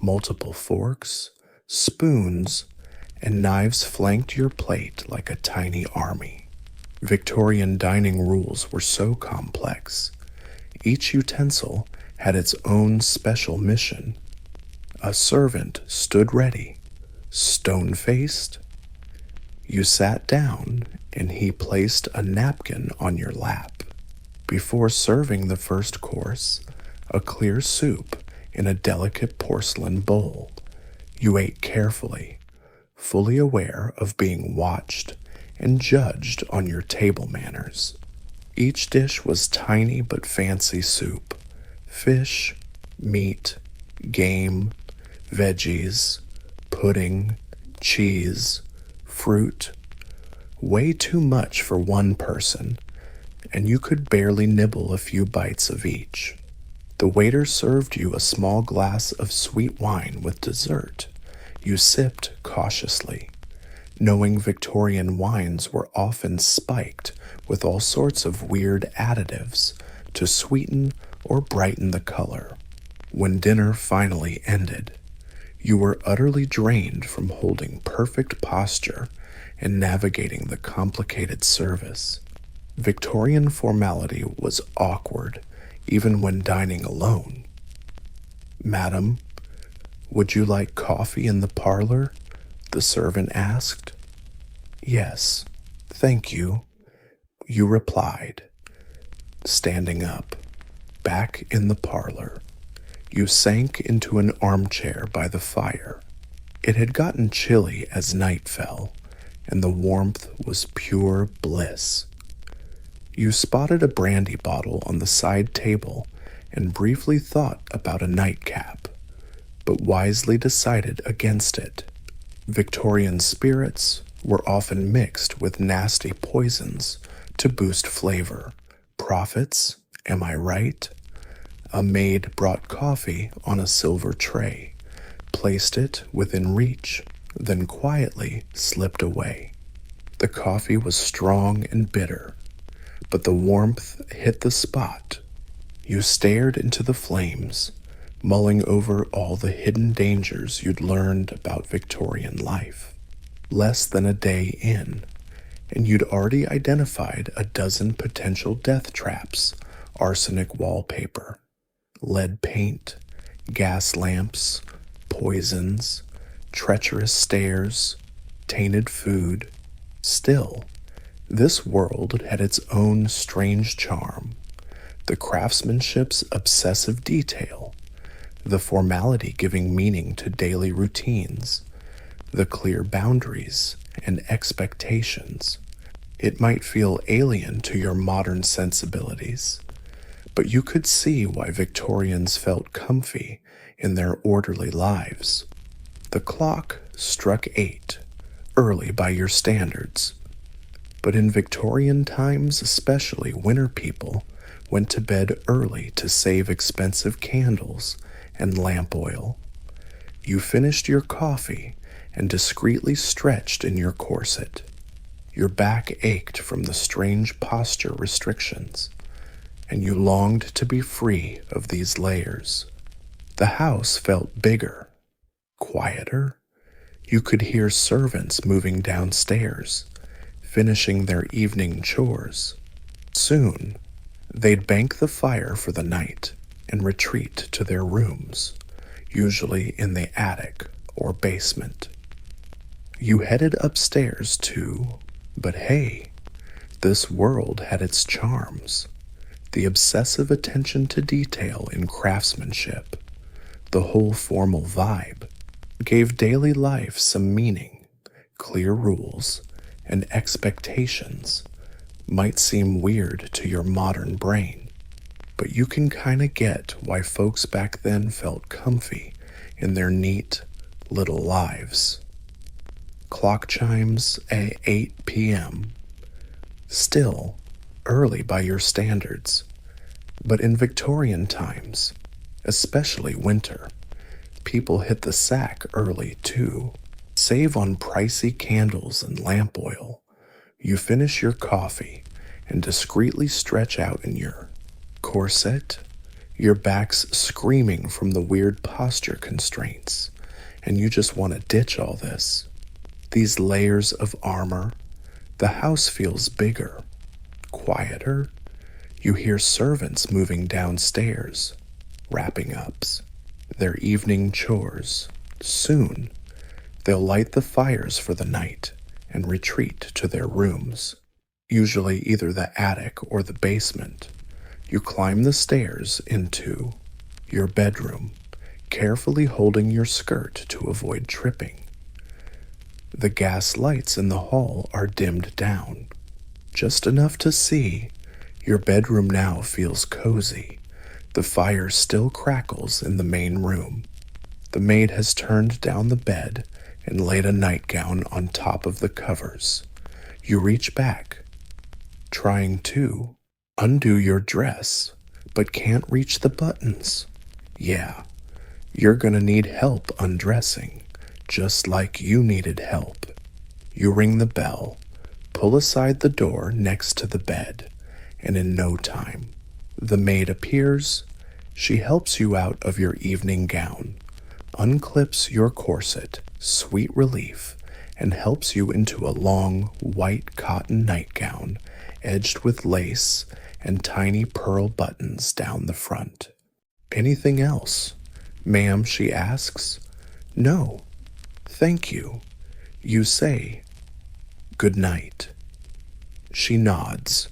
Multiple forks, spoons, and knives flanked your plate like a tiny army. Victorian dining rules were so complex. Each utensil had its own special mission. A servant stood ready, stone-faced. You sat down, and he placed a napkin on your lap. Before serving the first course, a clear soup in a delicate porcelain bowl, you ate carefully, fully aware of being watched and judged on your table manners. Each dish was tiny but fancy soup: fish, meat, game, veggies, pudding, cheese, fruit. Way too much for one person, and you could barely nibble a few bites of each. The waiter served you a small glass of sweet wine with dessert. You sipped cautiously, knowing Victorian wines were often spiked with all sorts of weird additives to sweeten or brighten the color. When dinner finally ended, you were utterly drained from holding perfect posture and navigating the complicated service. Victorian formality was awkward, even when dining alone. "Madam, would you like coffee in the parlor?" the servant asked. "Yes, thank you," you replied. Standing up, back in the parlor, you sank into an armchair by the fire. It had gotten chilly as night fell, and the warmth was pure bliss. You spotted a brandy bottle on the side table and briefly thought about a nightcap, but wisely decided against it. Victorian spirits were often mixed with nasty poisons to boost flavor. Profits, am I right? A maid brought coffee on a silver tray, placed it within reach, then quietly slipped away. The coffee was strong and bitter, but the warmth hit the spot. You stared into the flames, mulling over all the hidden dangers you'd learned about Victorian life. Less than a day in, and you'd already identified a dozen potential death traps: arsenic wallpaper, lead paint, gas lamps, poisons, treacherous stairs, tainted food. Still, this world had its own strange charm: the craftsmanship's obsessive detail, the formality giving meaning to daily routines, the clear boundaries and expectations. It might feel alien to your modern sensibilities, but you could see why Victorians felt comfy in their orderly lives. The clock struck 8, early by your standards. But in Victorian times, especially, winter people went to bed early to save expensive candles and lamp oil. You finished your coffee and discreetly stretched in your corset. Your back ached from the strange posture restrictions, and you longed to be free of these layers. The house felt bigger, quieter. You could hear servants moving downstairs, finishing their evening chores. Soon, they'd bank the fire for the night and retreat to their rooms. usually in the attic or basement. You headed upstairs too, but hey, this world had its charms. The obsessive attention to detail in craftsmanship, the whole formal vibe, gave daily life some meaning. Clear rules and expectations might seem weird to your modern brain, but you can kinda get why folks back then felt comfy in their neat little lives. Clock chimes at 8 p.m. Still early by your standards, but in Victorian times, especially winter, people hit the sack early too. Save on pricey candles and lamp oil. You finish your coffee and discreetly stretch out in your corset, your back's screaming from the weird posture constraints, and you just want to ditch all this. These layers of armor, the house feels bigger, quieter. You hear servants moving downstairs, wrapping up their evening chores. Soon, they'll light the fires for the night and retreat to their rooms, usually either the attic or the basement. You climb the stairs into your bedroom, carefully holding your skirt to avoid tripping. The gas lights in the hall are dimmed down, just enough to see. Your bedroom now feels cozy. The fire still crackles in the main room. The maid has turned down the bed and laid a nightgown on top of the covers. You reach back, trying to undo your dress, but can't reach the buttons. Yeah, you're gonna need help undressing, just like you needed help. You ring the bell, pull aside the door next to the bed, and in no time, the maid appears. She helps you out of your evening gown, unclips your corset, sweet relief, and helps you into a long, white cotton nightgown edged with lace and tiny pearl buttons down the front. Anything else? Ma'am, she asks. No, thank you. You say, good night. She nods,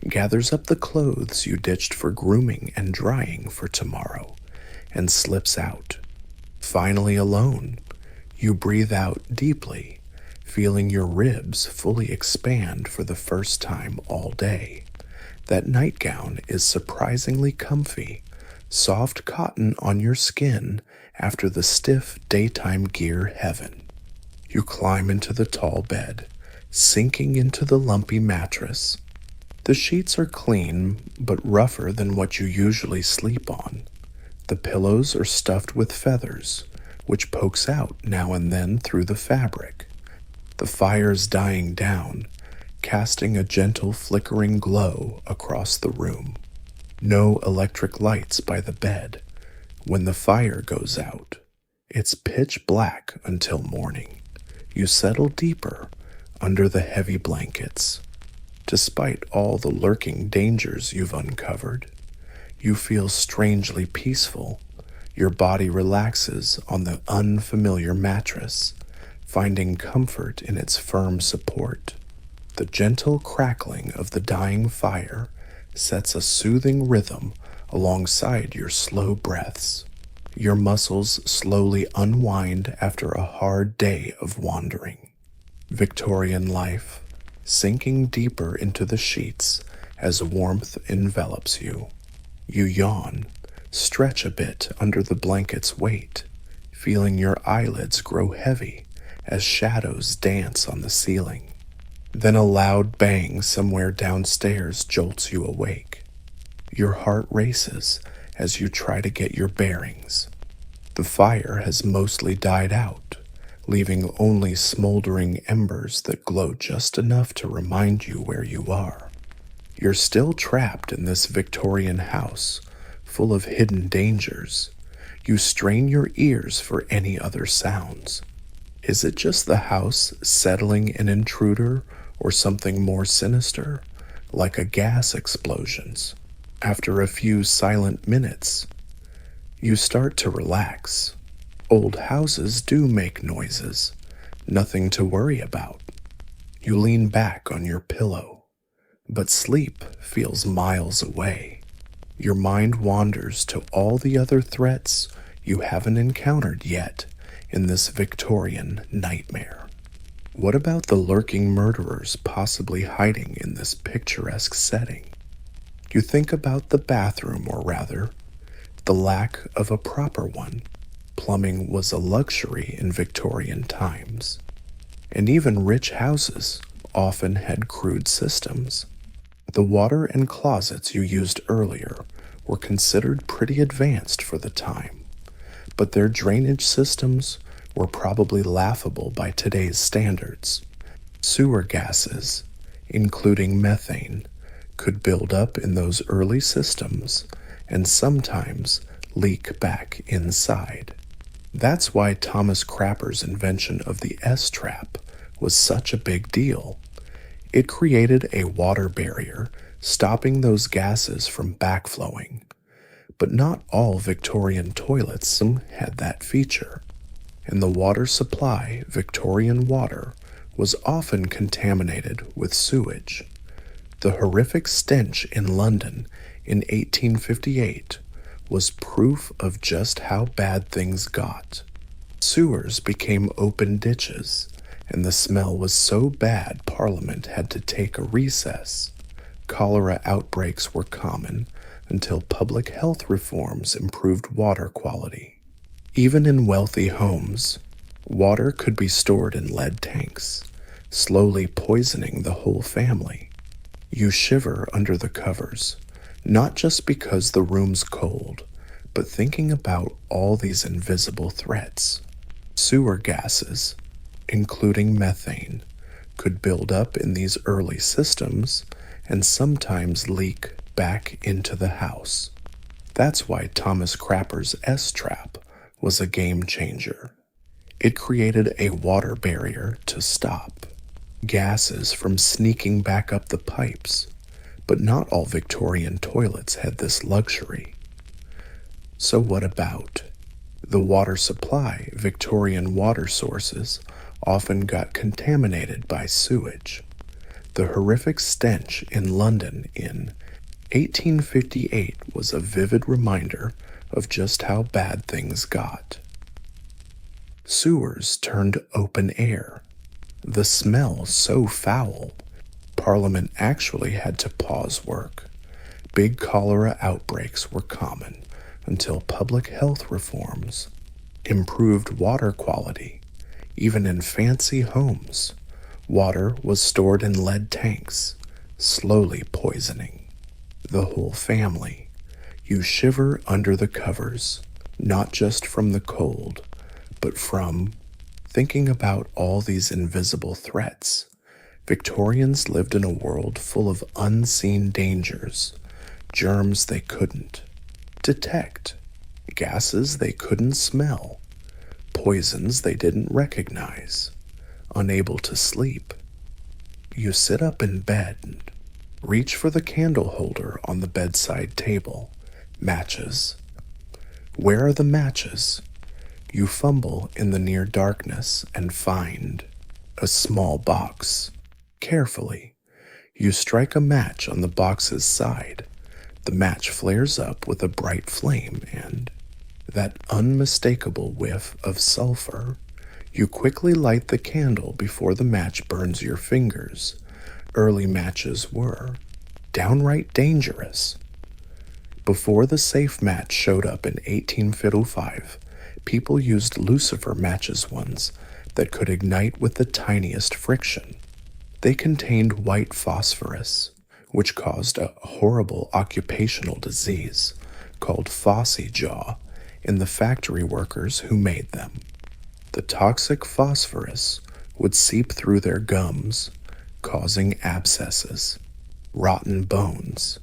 gathers up the clothes you ditched for grooming and drying for tomorrow, and slips out. Finally alone, you breathe out deeply, feeling your ribs fully expand for the first time all day. That nightgown is surprisingly comfy, soft cotton on your skin after the stiff daytime gear heaven. You climb into the tall bed, sinking into the lumpy mattress. The sheets are clean, but rougher than what you usually sleep on. The pillows are stuffed with feathers, which pokes out now and then through the fabric. The fire's dying down, casting a gentle flickering glow across the room. No electric lights by the bed. When the fire goes out, it's pitch black until morning. You settle deeper under the heavy blankets. Despite all the lurking dangers you've uncovered, you feel strangely peaceful. Your body relaxes on the unfamiliar mattress, finding comfort in its firm support. The gentle crackling of the dying fire sets a soothing rhythm alongside your slow breaths. Your muscles slowly unwind after a hard day of wandering. Victorian life, sinking deeper into the sheets as warmth envelops you. You yawn, stretch a bit under the blanket's weight, feeling your eyelids grow heavy as shadows dance on the ceiling. Then a loud bang somewhere downstairs jolts you awake. Your heart races as you try to get your bearings. The fire has mostly died out, leaving only smoldering embers that glow just enough to remind you where you are. You're still trapped in this Victorian house, full of hidden dangers. You strain your ears for any other sounds. Is it just the house settling an intruder, or something more sinister, like a gas explosions? After a few silent minutes, you start to relax. Old houses do make noises, nothing to worry about. You lean back on your pillow, but sleep feels miles away. Your mind wanders to all the other threats you haven't encountered yet in this Victorian nightmare. What about the lurking murderers possibly hiding in this picturesque setting? You think about the bathroom, or rather, the lack of a proper one. Plumbing was a luxury in Victorian times, and even rich houses often had crude systems. The water and closets you used earlier were considered pretty advanced for the time, but their drainage systems were probably laughable by today's standards. Sewer gases, including methane, could build up in those early systems and sometimes leak back inside. That's why Thomas Crapper's invention of the S-trap was such a big deal. It created a water barrier, stopping those gases from backflowing. But not all Victorian toilets had that feature, and the water supply, Victorian water, was often contaminated with sewage. The horrific stench in London in 1858 was proof of just how bad things got. Sewers became open ditches, and the smell was so bad Parliament had to take a recess. Cholera outbreaks were common until public health reforms improved water quality. Even in wealthy homes, water could be stored in lead tanks, slowly poisoning the whole family. You shiver under the covers, not just because the room's cold, but thinking about all these invisible threats. Sewer gases, including methane, could build up in these early systems and sometimes leak back into the house. That's why Thomas Crapper's S-trap was a game changer. It created a water barrier to stop gases from sneaking back up the pipes, but not all Victorian toilets had this luxury. So what about the water supply? Victorian water sources often got contaminated by sewage. The horrific stench in London in 1858 was a vivid reminder of just how bad things got. Sewers turned open air. The smell so foul, Parliament actually had to pause work. Big cholera outbreaks were common until public health reforms improved water quality. Even in fancy homes, water was stored in lead tanks, slowly poisoning the whole family. You shiver under the covers, not just from the cold, but from thinking about all these invisible threats. Victorians lived in a world full of unseen dangers, germs they couldn't detect, gases they couldn't smell, poisons they didn't recognize. Unable to sleep, you sit up in bed and reach for the candle holder on the bedside table. Matches. Where are the matches? You fumble in the near darkness and find a small box. Carefully, you strike a match on the box's side. The match flares up with a bright flame and that unmistakable whiff of sulfur. You quickly light the candle before the match burns your fingers. Early matches were downright dangerous. Before the safe match showed up in 1855, people used lucifer matches, ones that could ignite with the tiniest friction. They contained white phosphorus, which caused a horrible occupational disease called phossy jaw in the factory workers who made them. The toxic phosphorus would seep through their gums, causing abscesses, rotten bones,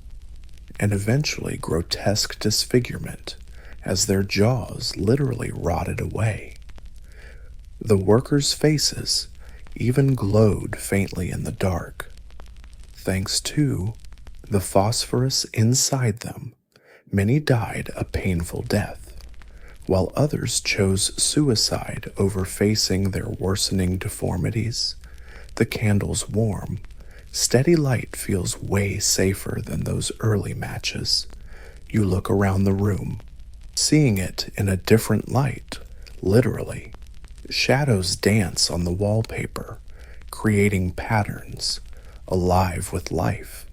and eventually grotesque disfigurement as their jaws literally rotted away. The workers' faces even glowed faintly in the dark. Thanks to the phosphorus inside them, many died a painful death. while others chose suicide over facing their worsening deformities. The candle's warm, steady light feels way safer than those early matches. You look around the room, seeing it in a different light, literally. Shadows dance on the wallpaper, creating patterns, alive with life.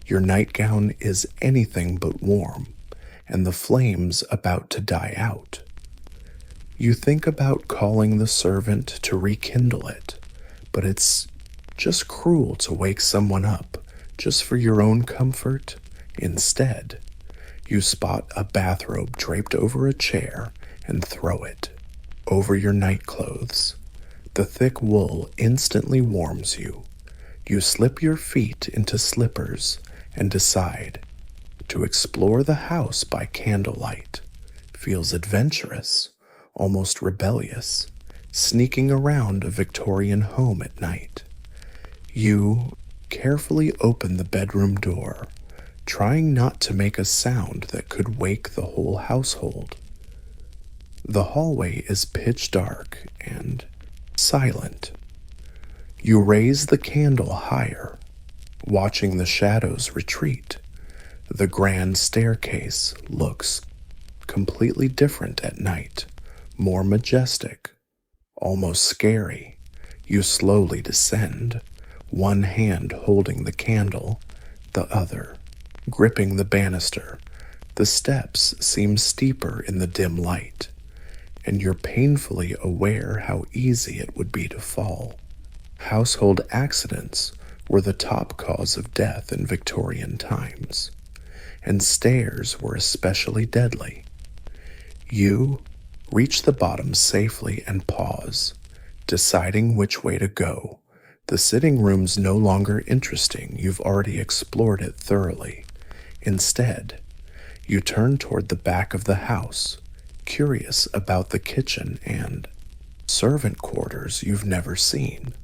Your nightgown is anything but warm, and the flame's about to die out. You think about calling the servant to rekindle it, but it's just cruel to wake someone up just for your own comfort. Instead, you spot a bathrobe draped over a chair and throw it over your nightclothes. The thick wool instantly warms you. You slip your feet into slippers and decide to explore the house by candlelight. Feels adventurous, almost rebellious, sneaking around a Victorian home at night. You carefully open the bedroom door, trying not to make a sound that could wake the whole household. The hallway is pitch dark and silent. You raise the candle higher, watching the shadows retreat. The grand staircase looks completely different at night, more majestic, almost scary. You slowly descend, one hand holding the candle, the other gripping the banister. The steps seem steeper in the dim light, and you're painfully aware how easy it would be to fall. Household accidents were the top cause of death in Victorian times, and stairs were especially deadly. You reach the bottom safely and pause, deciding which way to go. The sitting room's no longer interesting. You've already explored it thoroughly. Instead, you turn toward the back of the house, curious about the kitchen and servant quarters you've never seen.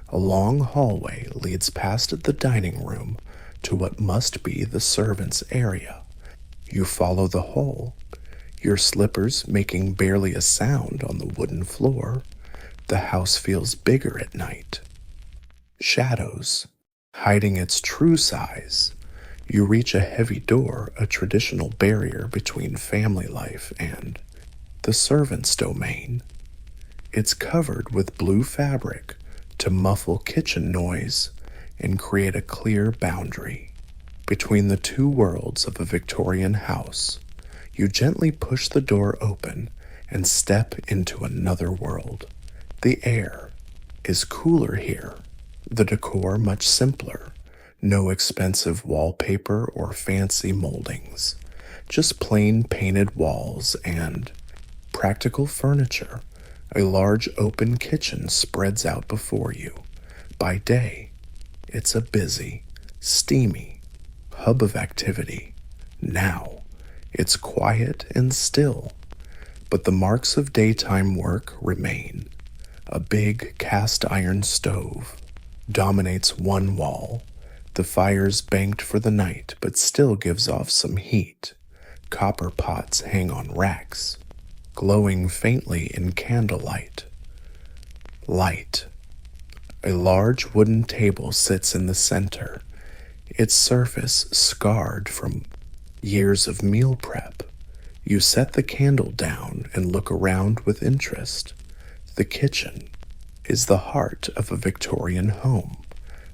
A long hallway leads past the dining room to what must be the servants' area. You follow the hole, your slippers making barely a sound on the wooden floor. The house feels bigger at night. Shadows, hiding its true size. You reach a heavy door, a traditional barrier between family life and the servants' domain. It's covered with blue fabric to muffle kitchen noise and create a clear boundary between the two worlds of a Victorian house. You gently push the door open and step into another world. The air is cooler here, the decor much simpler. No expensive wallpaper or fancy moldings, just plain painted walls and practical furniture. A large open kitchen spreads out before you. By day, it's a busy, steamy hub of activity. Now, it's quiet and still, but the marks of daytime work remain. A big cast iron stove dominates one wall. The fire's banked for the night, but still gives off some heat. Copper pots hang on racks, glowing faintly in candlelight. Light. A large wooden table sits in the center, its surface scarred from years of meal prep. You set the candle down and look around with interest. The kitchen is the heart of a Victorian home,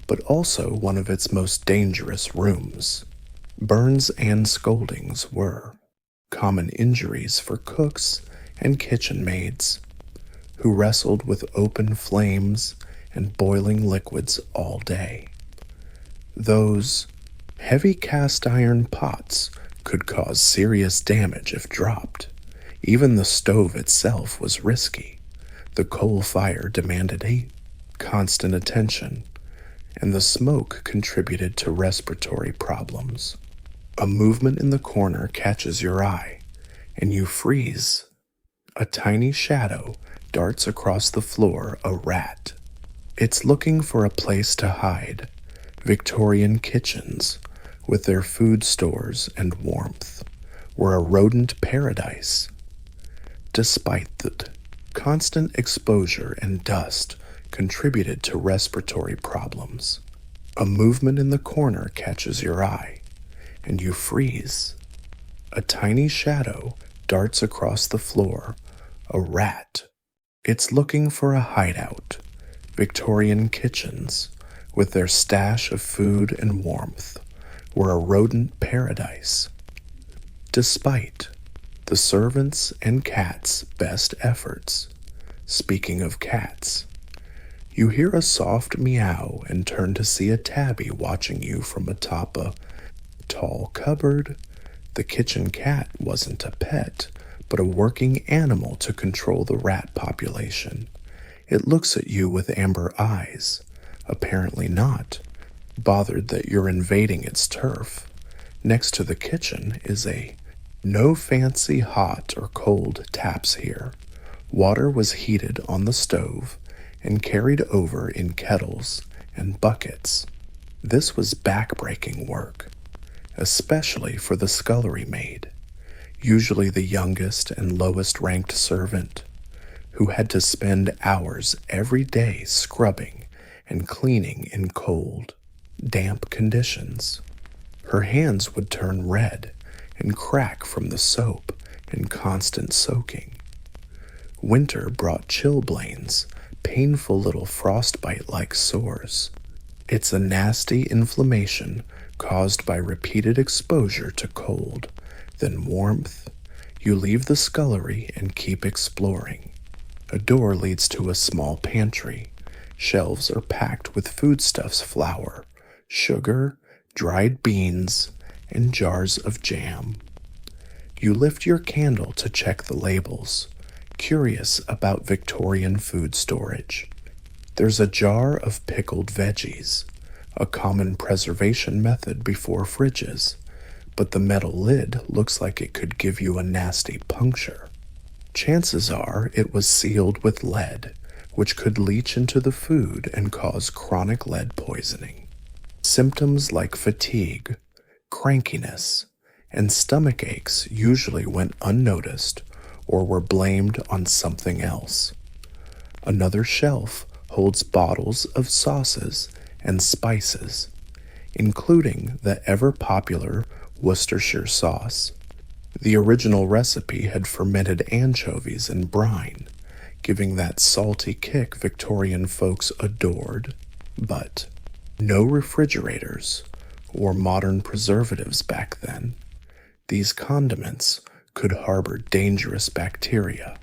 but also one of its most dangerous rooms. Burns and scaldings were common injuries for cooks and kitchen maids who wrestled with open flames and boiling liquids all day. Those heavy cast iron pots could cause serious damage if dropped. Even the stove itself was risky. The coal fire demanded a constant attention, and the smoke contributed to respiratory problems. A movement in the corner catches your eye, and you freeze. A tiny shadow darts across the floor, a rat. It's looking for a place to hide. Victorian kitchens, with their food stores and warmth, were a rodent paradise. Despite the constant exposure and dust contributed to respiratory problems. A movement in the corner catches your eye, and you freeze. A tiny shadow darts across the floor, a rat. It's looking for a hideout. Victorian kitchens, with their stash of food and warmth, were a rodent paradise. Despite the servants' and cats' best efforts. Speaking of cats, you hear a soft meow and turn to see a tabby watching you from atop a tall cupboard. The kitchen cat wasn't a pet, but a working animal to control the rat population. It looks at you with amber eyes, apparently not bothered that you're invading its turf. Next to the kitchen is a no fancy hot or cold taps here. Water was heated on the stove and carried over in kettles and buckets. This was back-breaking work, especially for the scullery maid, usually the youngest and lowest-ranked servant, who had to spend hours every day scrubbing and cleaning in cold, damp conditions. Her hands would turn red and crack from the soap and constant soaking. Winter brought chilblains, painful little frostbite-like sores. It's a nasty inflammation caused by repeated exposure to cold, then warmth. You leave the scullery and keep exploring. A door leads to a small pantry. Shelves are packed with foodstuffs, flour, sugar, dried beans, and jars of jam. You lift your candle to check the labels, curious about Victorian food storage. There's a jar of pickled veggies, a common preservation method before fridges, but the metal lid looks like it could give you a nasty puncture. Chances are it was sealed with lead, which could leach into the food and cause chronic lead poisoning. Symptoms like fatigue, crankiness, and stomach aches usually went unnoticed or were blamed on something else. Another shelf holds bottles of sauces and spices, including the ever-popular Worcestershire sauce. The original recipe had fermented anchovies in brine, giving that salty kick Victorian folks adored. But no refrigerators or modern preservatives back then. These condiments could harbor dangerous bacteria,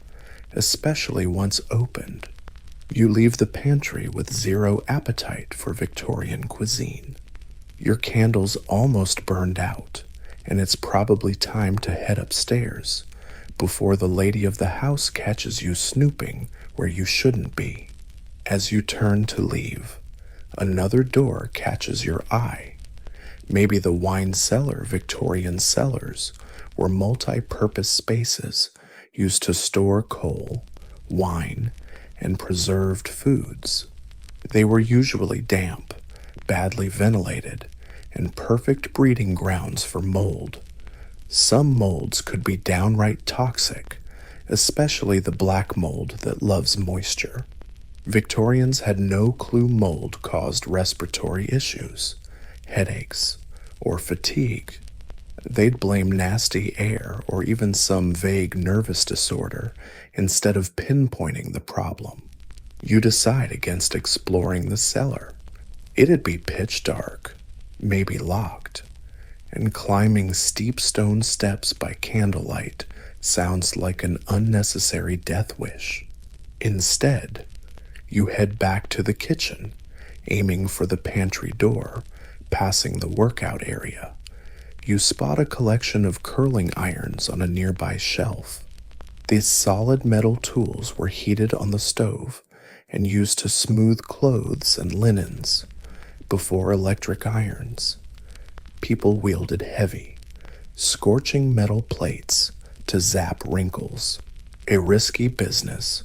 especially once opened. You leave the pantry with zero appetite for Victorian cuisine. Your candle's almost burned out, and it's probably time to head upstairs before the lady of the house catches you snooping where you shouldn't be. As you turn to leave, another door catches your eye. Maybe the wine cellar Victorian cellars were multi-purpose spaces used to store coal, wine, and preserved foods. They were usually damp, badly ventilated, and perfect breeding grounds for mold. Some molds could be downright toxic, especially the black mold that loves moisture. Victorians had no clue mold caused respiratory issues, headaches, or fatigue. They'd blame nasty air or even some vague nervous disorder instead of pinpointing the problem. You decide against exploring the cellar. It'd be pitch dark, maybe locked, and climbing steep stone steps by candlelight sounds like an unnecessary death wish. Instead, you head back to the kitchen, aiming for the pantry door, passing the workout area. You spot a collection of curling irons on a nearby shelf. These solid metal tools were heated on the stove and used to smooth clothes and linens. Before electric irons, people wielded heavy, scorching metal plates to zap wrinkles. A risky business,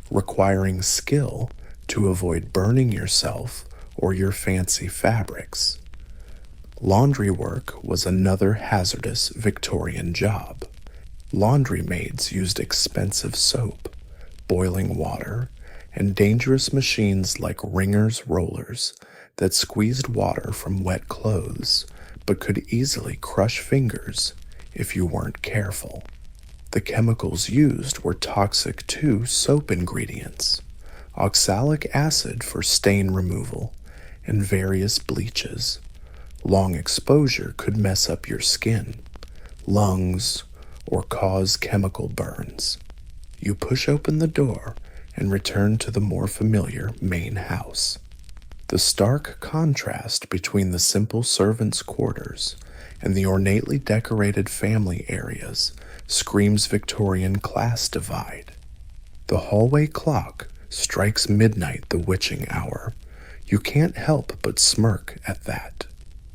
requiring skill to avoid burning yourself or your fancy fabrics. Laundry work was another hazardous Victorian job. Laundry maids used expensive soap, boiling water, and dangerous machines like wringers rollers that squeezed water from wet clothes but could easily crush fingers if you weren't careful. The chemicals used were toxic to soap ingredients, oxalic acid for stain removal, and various bleaches. Long exposure could mess up your skin, lungs, or cause chemical burns. You push open the door and return to the more familiar main house. The stark contrast between the simple servants' quarters and the ornately decorated family areas screams Victorian class divide. The hallway clock strikes midnight, the witching hour. You can't help but smirk at that.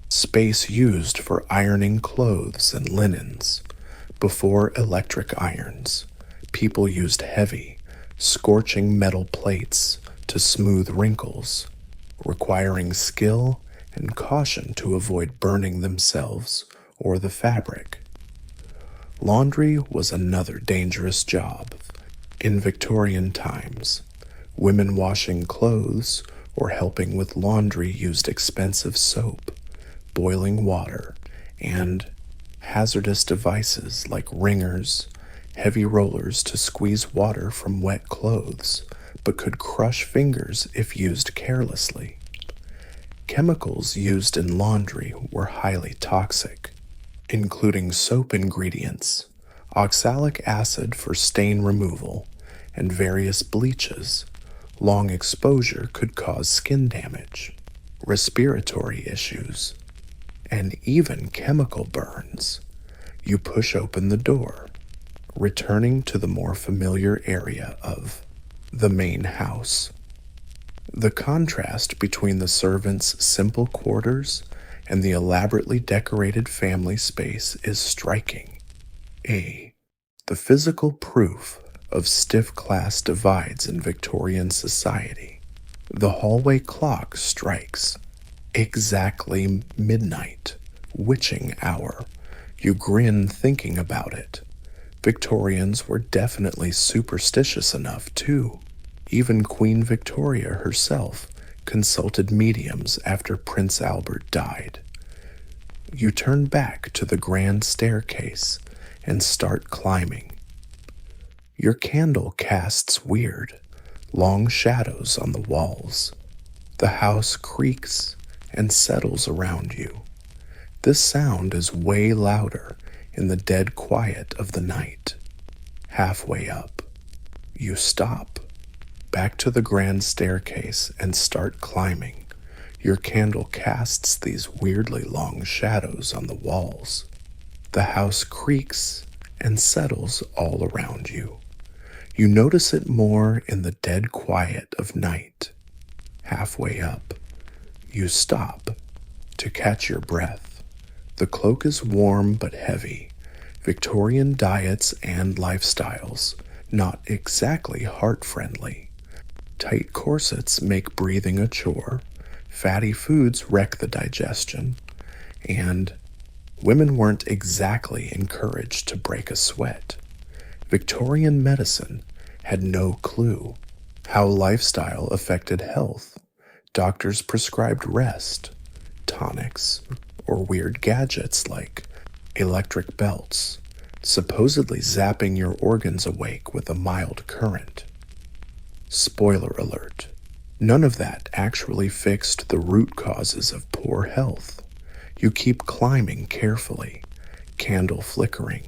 Space used for ironing clothes and linens. Before electric irons, people used heavy, scorching metal plates to smooth wrinkles, requiring skill and caution to avoid burning themselves or the fabric. Laundry was another dangerous job. In Victorian times, women washing clothes or helping with laundry used expensive soap, boiling water, and hazardous devices like wringers, heavy rollers to squeeze water from wet clothes, but could crush fingers if used carelessly. Chemicals used in laundry were highly toxic, including soap ingredients, oxalic acid for stain removal, and various bleaches. Long exposure could cause skin damage, respiratory issues, and even chemical burns. You push open the door, returning to the more familiar area of the main house. The contrast between the servants' simple quarters and the elaborately decorated family space is striking. The physical proof of stiff class divides in Victorian society. The hallway clock strikes exactly midnight, witching hour. You grin thinking about it. Victorians were definitely superstitious enough, too. Even Queen Victoria herself consulted mediums after Prince Albert died. You turn back to the grand staircase and start climbing. Your candle casts weird, long shadows on the walls. The house creaks and settles around you. This sound is way louder in the dead quiet of the night. Halfway up, you stop, back to the grand staircase, and start climbing. Your candle casts these weirdly long shadows on the walls. The house creaks and settles all around you. You notice it more in the dead quiet of night. Halfway up, you stop to catch your breath. The cloak is warm but heavy. Victorian diets and lifestyles, not exactly heart-friendly. Tight corsets make breathing a chore. Fatty foods wreck the digestion. And women weren't exactly encouraged to break a sweat. Victorian medicine had no clue how lifestyle affected health. Doctors prescribed rest, tonics, or weird gadgets like electric belts, supposedly zapping your organs awake with a mild current. Spoiler alert, none of that actually fixed the root causes of poor health. You keep climbing carefully, candle flickering.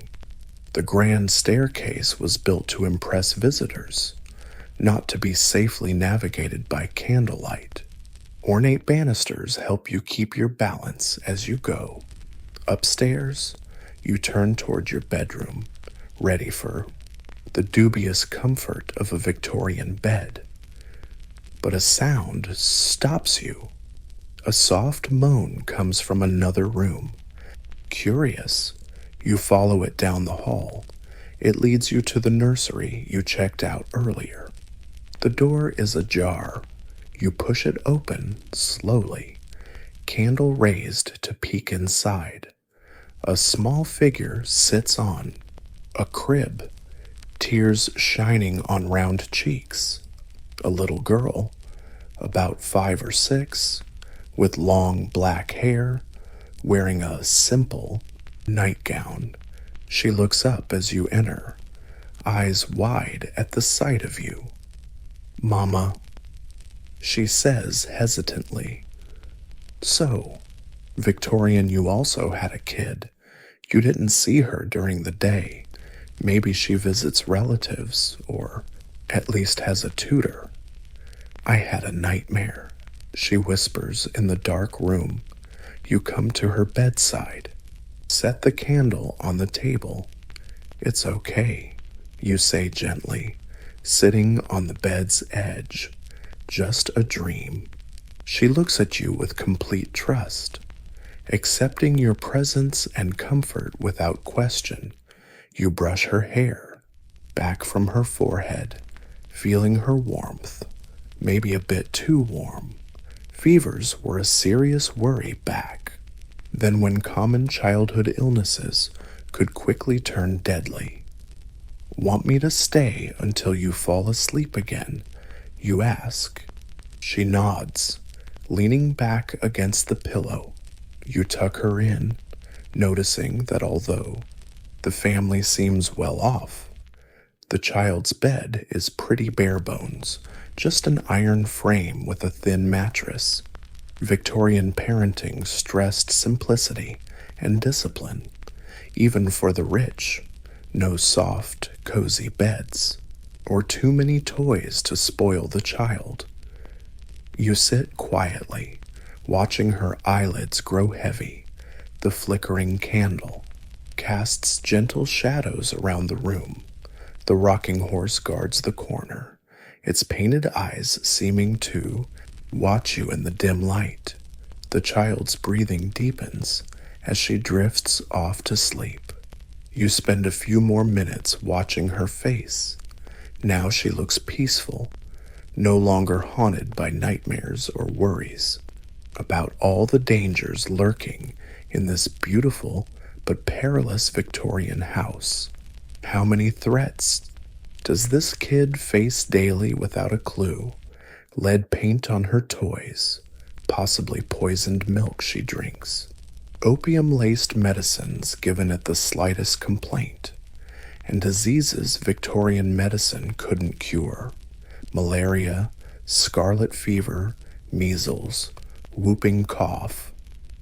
The grand staircase was built to impress visitors, not to be safely navigated by candlelight. Ornate banisters help you keep your balance as you go. Upstairs, you turn toward your bedroom, ready for the dubious comfort of a Victorian bed. But a sound stops you. A soft moan comes from another room. Curious, you follow it down the hall. It leads you to the nursery you checked out earlier. The door is ajar. You push it open slowly, candle raised to peek inside. A small figure sits on A crib, tears shining on round cheeks. A little girl, about 5 or 6, with long black hair, wearing a simple nightgown. She looks up as you enter, eyes wide at the sight of you. "Mama," she says hesitantly. "So, Victorian, you also had a kid. You didn't see her during the day. Maybe she visits relatives, or at least has a tutor." "I had a nightmare," she whispers in the dark room. You come to her bedside, set the candle on the table. "It's okay," you say gently, sitting on the bed's edge. "Just a dream." She looks at you with complete trust, accepting your presence and comfort without question. You brush her hair back from her forehead, feeling her warmth, maybe a bit too warm. Fevers were a serious worry back then, when common childhood illnesses could quickly turn deadly. "Want me to stay until you fall asleep again?" you ask. She nods, leaning back against the pillow. You tuck her in, noticing that although the family seems well off, the child's bed is pretty bare bones, just an iron frame with a thin mattress. Victorian parenting stressed simplicity and discipline, even for the rich. No soft, cozy beds, or too many toys to spoil the child. You sit quietly, watching her eyelids grow heavy. The flickering candle casts gentle shadows around the room. The rocking horse guards the corner, its painted eyes seeming to watch you in the dim light. The child's breathing deepens as she drifts off to sleep. You spend a few more minutes watching her face. Now she looks peaceful, no longer haunted by nightmares or worries about all the dangers lurking in this beautiful but perilous Victorian house. How many threats does this kid face daily without a clue? Lead paint on her toys, possibly poisoned milk she drinks, opium-laced medicines given at the slightest complaint, and diseases Victorian medicine couldn't cure. Malaria, scarlet fever, measles, whooping cough.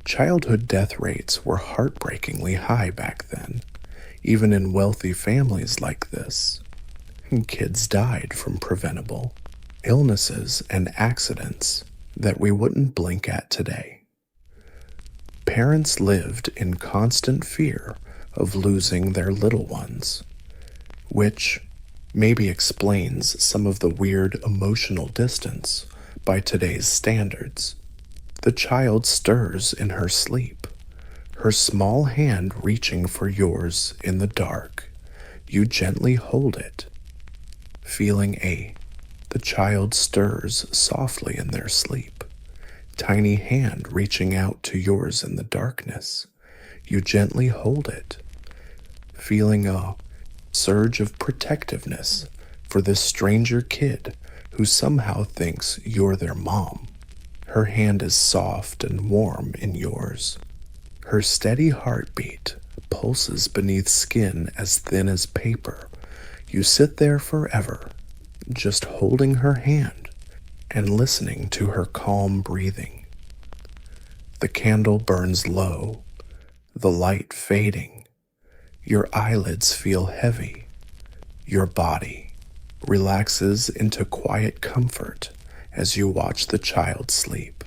Childhood death rates were heartbreakingly high back then, even in wealthy families like this. Kids died from preventable illnesses and accidents that we wouldn't blink at today. Parents lived in constant fear of losing their little ones, which maybe explains some of the weird emotional distance by today's standards. The child stirs in her sleep, her small hand reaching for yours in the dark. You gently hold it, feeling the child stirs softly in their sleep, tiny hand reaching out to yours in the darkness. You gently hold it, feeling a surge of protectiveness for this stranger kid who somehow thinks you're their mom. Her hand is soft and warm in yours. Her steady heartbeat pulses beneath skin as thin as paper. You sit there forever, just holding her hand and listening to her calm breathing. The candle burns low, the light fading. Your eyelids feel heavy. Your body relaxes into quiet comfort as you watch the child sleep.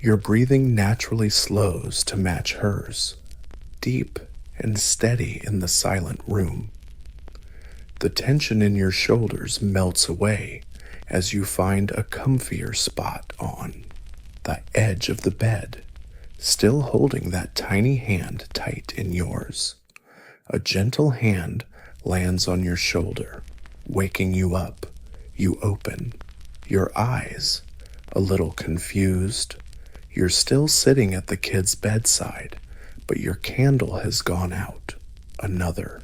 Your breathing naturally slows to match hers, deep and steady in the silent room. The tension in your shoulders melts away as you find a comfier spot on the edge of the bed, still holding that tiny hand tight in yours. A gentle hand lands on your shoulder, waking you up. You open your eyes, a little confused. You're still sitting at the kid's bedside, but your candle has gone out. Another.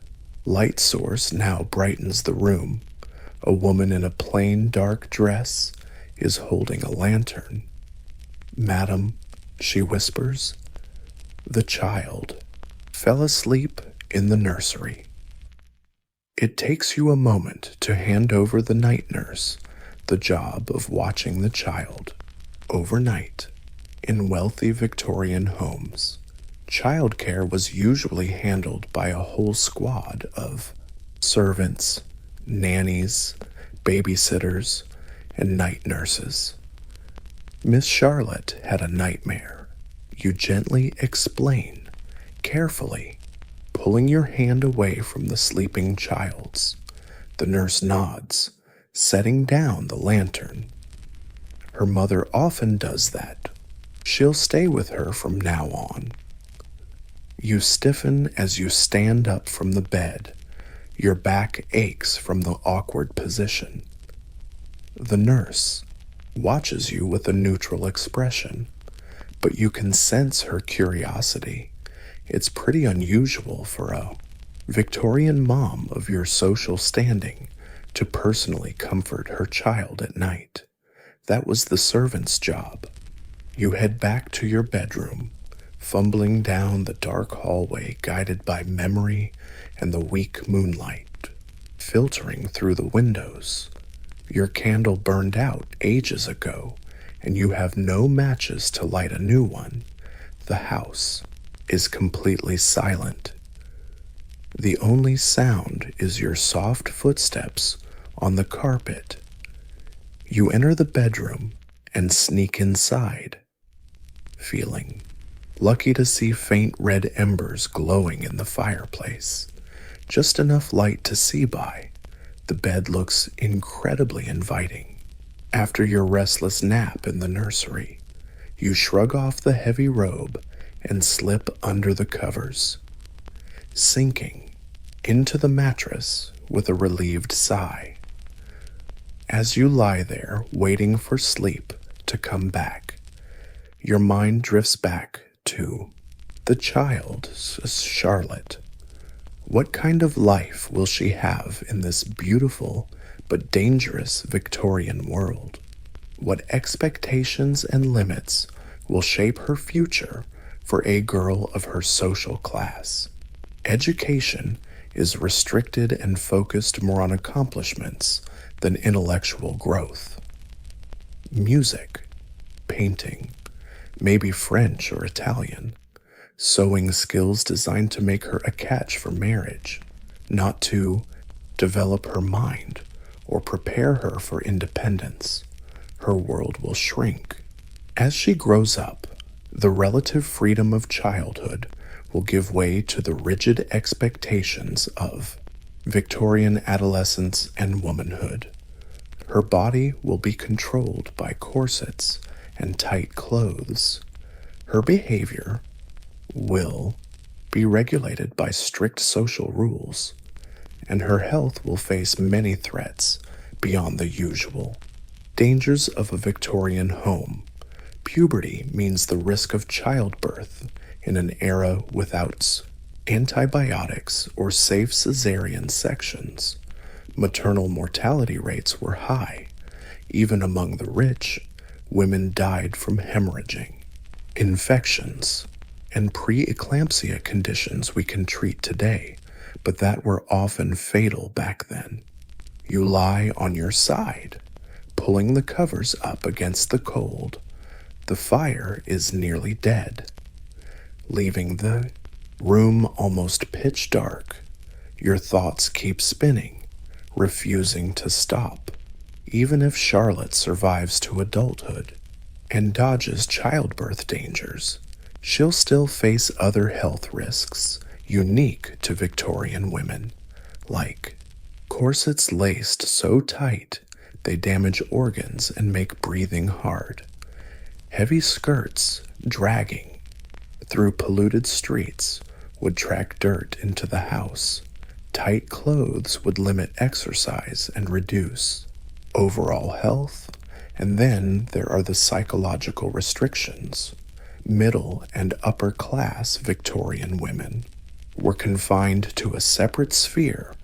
Light source now brightens the room. A woman in a plain dark dress is holding a lantern. "Madam," she whispers, "the child fell asleep in the nursery." It takes you a moment to hand over the night nurse the job of watching the child. Overnight, in wealthy Victorian homes, childcare was usually handled by a whole squad of servants, nannies, babysitters, and night nurses. Miss Charlotte had a nightmare. You gently explain, carefully, pulling your hand away from the sleeping child's. The nurse nods, setting down the lantern. Her mother often does that. She'll stay with her from now on. You stiffen as you stand up from the bed. Your back aches from the awkward position. The nurse watches you with a neutral expression, but you can sense her curiosity. It's pretty unusual for a Victorian mom of your social standing to personally comfort her child at night. That was the servant's job. You head back to your bedroom, fumbling down the dark hallway guided by memory and the weak moonlight filtering through the windows. Your candle burned out ages ago, and you have no matches to light a new one. The house is completely silent. The only sound is your soft footsteps on the carpet. You enter the bedroom and sneak inside, feeling lucky to see faint red embers glowing in the fireplace. Just enough light to see by. The bed looks incredibly inviting. After your restless nap in the nursery, you shrug off the heavy robe and slip under the covers, sinking into the mattress with a relieved sigh. As you lie there waiting for sleep to come back, your mind drifts back to the child, Charlotte. What kind of life will she have in this beautiful but dangerous Victorian world? What expectations and limits will shape her future for a girl of her social class? Education is restricted and focused more on accomplishments than intellectual growth. Music, painting, maybe French or Italian, sewing skills designed to make her a catch for marriage, not to develop her mind or prepare her for independence. Her world will shrink. As she grows up, the relative freedom of childhood will give way to the rigid expectations of Victorian adolescence and womanhood. Her body will be controlled by corsets and tight clothes. Her behavior will be regulated by strict social rules, and her health will face many threats beyond the usual. Dangers of a Victorian home. Puberty means the risk of childbirth in an era without antibiotics or safe cesarean sections. Maternal mortality rates were high. Even among the rich, women died from hemorrhaging. Infections and preeclampsia conditions we can treat today, but that were often fatal back then. You lie on your side, pulling the covers up against the cold. The fire is nearly dead, leaving the room almost pitch dark. Your thoughts keep spinning, refusing to stop. Even if Charlotte survives to adulthood and dodges childbirth dangers, she'll still face other health risks unique to Victorian women, like corsets laced so tight they damage organs and make breathing hard, heavy skirts dragging through polluted streets would track dirt into the house, tight clothes would limit exercise and reduce overall health, and then there are the psychological restrictions. Middle and upper class Victorian women were confined to a separate sphere,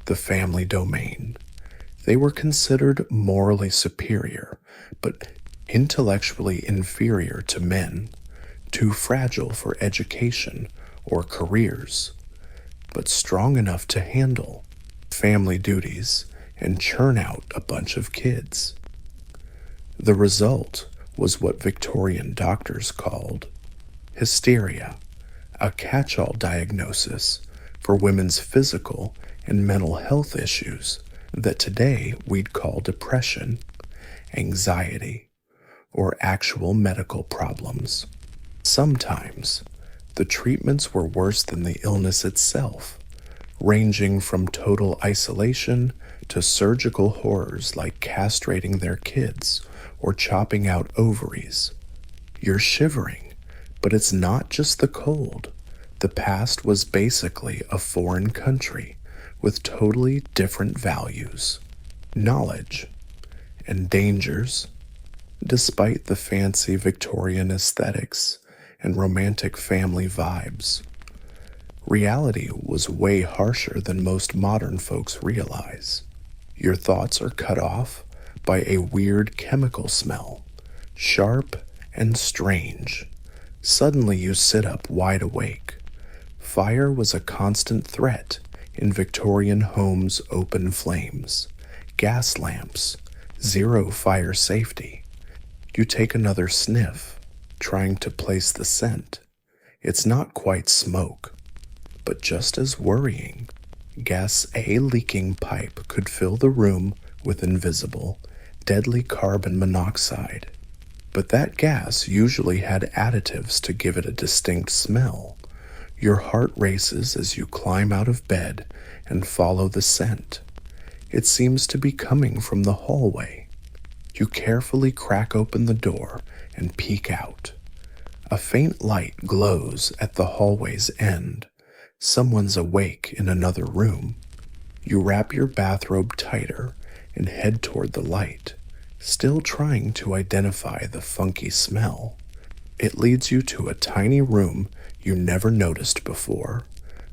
the family domain. They were considered morally superior, but intellectually inferior to men, too fragile for education or careers, but strong enough to handle family duties and churn out a bunch of kids. The result was what Victorian doctors called hysteria, a catch-all diagnosis for women's physical and mental health issues that today we'd call depression, anxiety, or actual medical problems. Sometimes, the treatments were worse than the illness itself, ranging from total isolation to surgical horrors like castrating their kids or chopping out ovaries. You're shivering, but it's not just the cold. The past was basically a foreign country with totally different values, knowledge, and dangers. Despite the fancy Victorian aesthetics and romantic family vibes, reality was way harsher than most modern folks realize. Your thoughts are cut off by a weird chemical smell, sharp and strange. Suddenly you sit up wide awake. Fire was a constant threat in Victorian homes' open flames, gas lamps, zero fire safety. You take another sniff, trying to place the scent. It's not quite smoke, but just as worrying. Guess a leaking pipe could fill the room with invisible, deadly carbon monoxide. But that gas usually had additives to give it a distinct smell. Your heart races as you climb out of bed and follow the scent. It seems to be coming from the hallway. You carefully crack open the door and peek out. A faint light glows at the hallway's end. Someone's awake in another room. You wrap your bathrobe tighter and head toward the light, still trying to identify the funky smell. It leads you to a tiny room you never noticed before,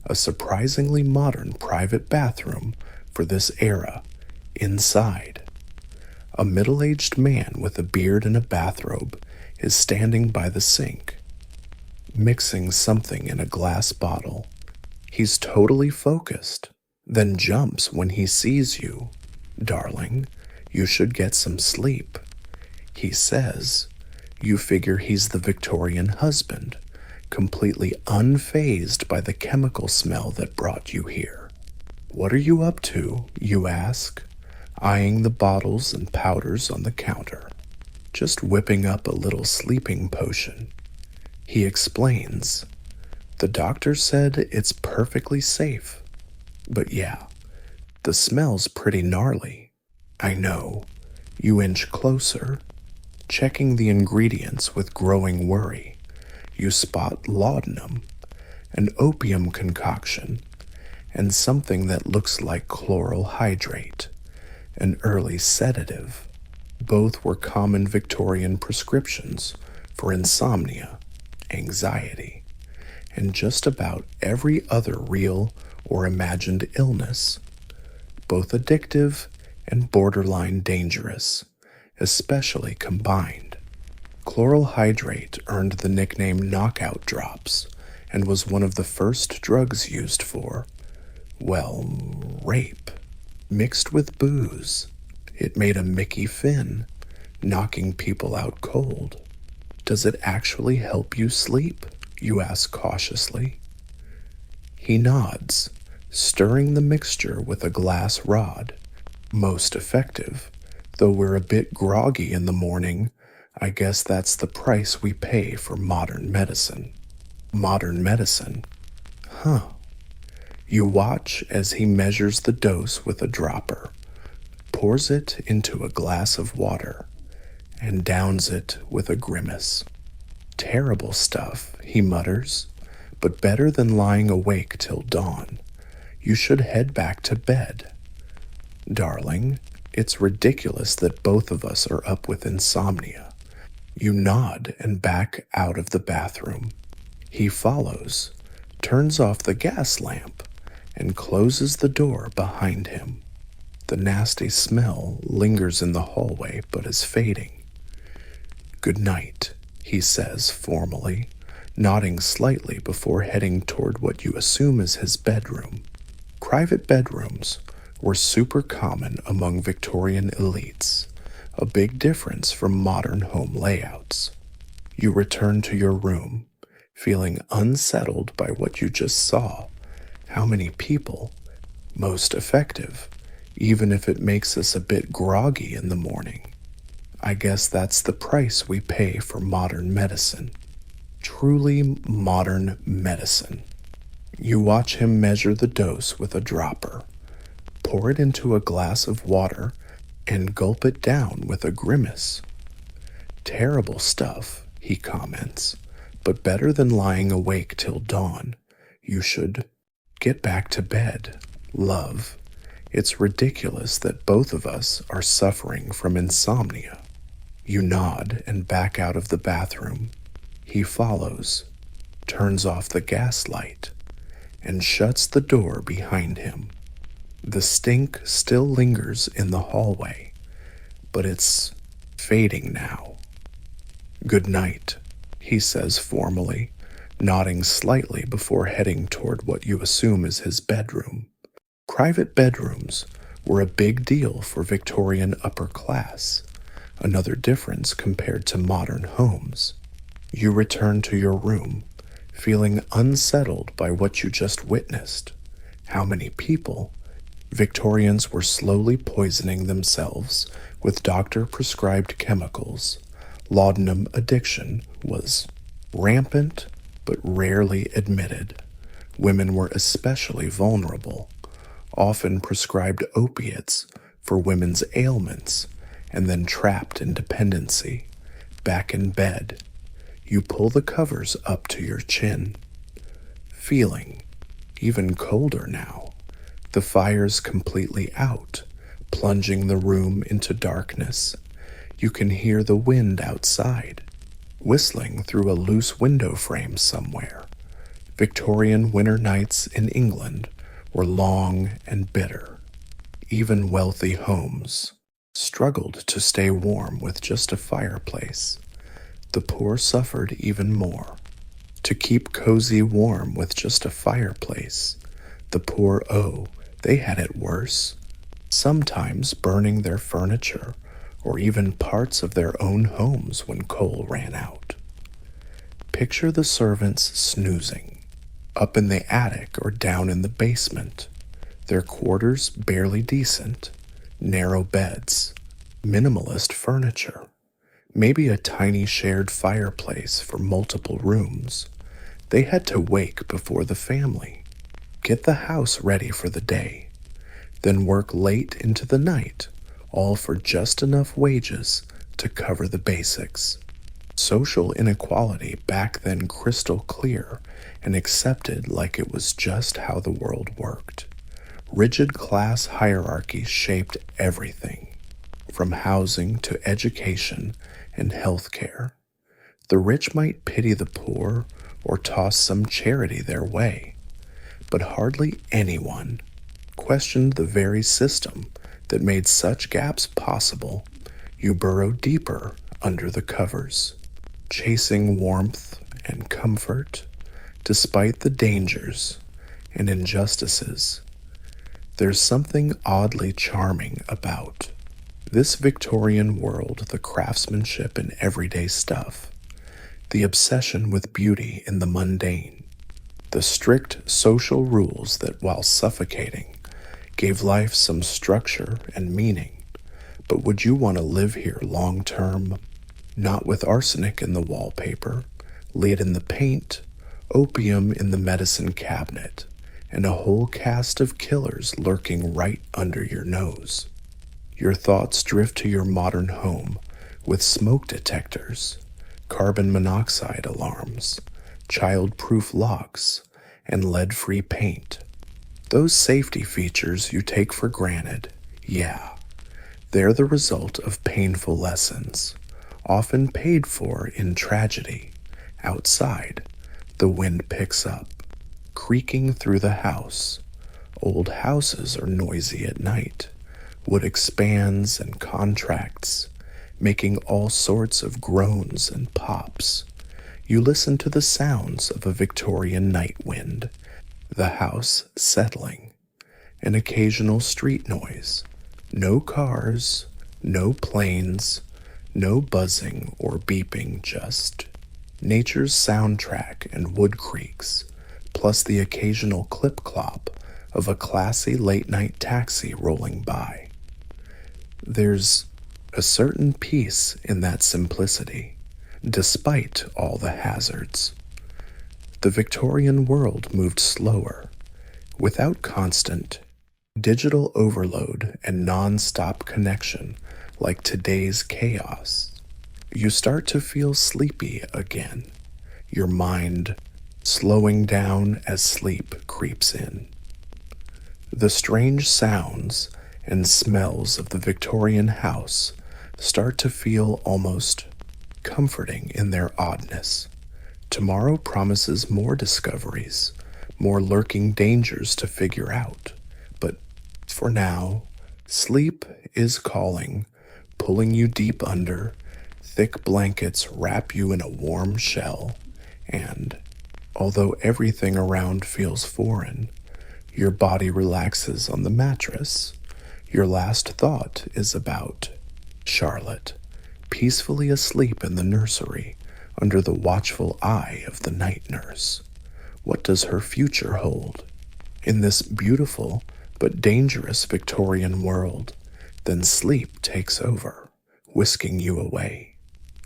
a surprisingly modern private bathroom for this era. Inside, a middle-aged man with a beard and a bathrobe is standing by the sink, mixing something in a glass bottle. He's totally focused, then jumps when he sees you. "Darling, you should get some sleep," he says. You figure he's the Victorian husband, completely unfazed by the chemical smell that brought you here. "What are you up to?" you ask, eyeing the bottles and powders on the counter. "Just whipping up a little sleeping potion," he explains. "The doctor said it's perfectly safe. But yeah, the smell's pretty gnarly." "I know." You inch closer, checking the ingredients with growing worry. You spot laudanum, an opium concoction, and something that looks like chloral hydrate, an early sedative. Both were common Victorian prescriptions for insomnia, anxiety, and just about every other real or imagined illness, both addictive and borderline dangerous, especially combined. Chloral hydrate earned the nickname knockout drops and was one of the first drugs used for, well, rape, mixed with booze. It made a Mickey Finn, knocking people out cold. "Does it actually help you sleep?" you ask cautiously. He nods, stirring the mixture with a glass rod. "Most effective, though we're a bit groggy in the morning. I guess that's the price we pay for modern medicine." "Modern medicine? Huh." You watch as he measures the dose with a dropper, pours it into a glass of water, and downs it with a grimace. "Terrible stuff," he mutters, "but better than lying awake till dawn. You should head back to bed." "Darling, it's ridiculous that both of us are up with insomnia." You nod and back out of the bathroom. He follows, turns off the gas lamp, and closes the door behind him. The nasty smell lingers in the hallway but is fading. "Good night," he says formally, nodding slightly before heading toward what you assume is his bedroom. Private bedrooms were super common among Victorian elites, a big difference from modern home layouts. You return to your room, feeling unsettled by what you just saw. How many people? Most effective, even if it makes us a bit groggy in the morning. I guess that's the price we pay for modern medicine. Truly modern medicine. You watch him measure the dose with a dropper, pour it into a glass of water, and gulp it down with a grimace. "Terrible stuff," he comments, "but better than lying awake till dawn. You should get back to bed, love. It's ridiculous that both of us are suffering from insomnia." You nod and back out of the bathroom. He follows, turns off the gas light, and shuts the door behind him. The stink still lingers in the hallway, but it's fading now. "Good night," he says formally, nodding slightly before heading toward what you assume is his bedroom. Private bedrooms were a big deal for Victorian upper class, another difference compared to modern homes. You return to your room, feeling unsettled by what you just witnessed. How many people? Victorians were slowly poisoning themselves with doctor-prescribed chemicals. Laudanum addiction was rampant but rarely admitted. Women were especially vulnerable, often prescribed opiates for women's ailments, and then trapped in dependency. Back in bed, you pull the covers up to your chin, feeling even colder now. The fire's completely out, plunging the room into darkness. You can hear the wind outside, whistling through a loose window frame somewhere. Victorian winter nights in England were long and bitter. Even wealthy homes struggled to stay warm with just a fireplace. The poor suffered even more. To keep cozy warm with just a fireplace, the poor, they had it worse, sometimes burning their furniture or even parts of their own homes when coal ran out. Picture the servants snoozing, up in the attic or down in the basement, their quarters barely decent, narrow beds, minimalist furniture, maybe a tiny shared fireplace for multiple rooms. They had to wake before the family, get the house ready for the day, then work late into the night, all for just enough wages to cover the basics. Social inequality back then crystal clear and accepted like it was just how the world worked. Rigid class hierarchies shaped everything, from housing to education and health care. The rich might pity the poor or toss some charity their way, but hardly anyone questioned the very system that made such gaps possible. You burrow deeper under the covers, chasing warmth and comfort despite the dangers and injustices. There's something oddly charming about this Victorian world, the craftsmanship in everyday stuff, the obsession with beauty in the mundane, the strict social rules that, while suffocating, gave life some structure and meaning. But would you want to live here long term? Not with arsenic in the wallpaper, lead in the paint, opium in the medicine cabinet, and a whole cast of killers lurking right under your nose. Your thoughts drift to your modern home with smoke detectors, carbon monoxide alarms, child-proof locks, and lead-free paint. Those safety features you take for granted, yeah, they're the result of painful lessons, often paid for in tragedy. Outside, the wind picks up. creaking through the house. Old houses are noisy at night. Wood expands and contracts, making all sorts of groans and pops. You listen to the sounds of a Victorian night wind, the house settling, an occasional street noise. No cars, no planes, no buzzing or beeping, just nature's soundtrack and wood creaks, plus the occasional clip-clop of a classy late-night taxi rolling by. There's a certain peace in that simplicity, despite all the hazards. The Victorian world moved slower, without constant digital overload and non-stop connection like today's chaos. You start to feel sleepy again, your mind slowing down as sleep creeps in. The strange sounds and smells of the Victorian house start to feel almost comforting in their oddness. Tomorrow promises more discoveries, more lurking dangers to figure out. But for now, sleep is calling, pulling you deep under. Thick blankets wrap you in a warm shell, and although everything around feels foreign, your body relaxes on the mattress. Your last thought is about Charlotte, peacefully asleep in the nursery under the watchful eye of the night nurse. What does her future hold? In this beautiful but dangerous Victorian world, then sleep takes over, whisking you away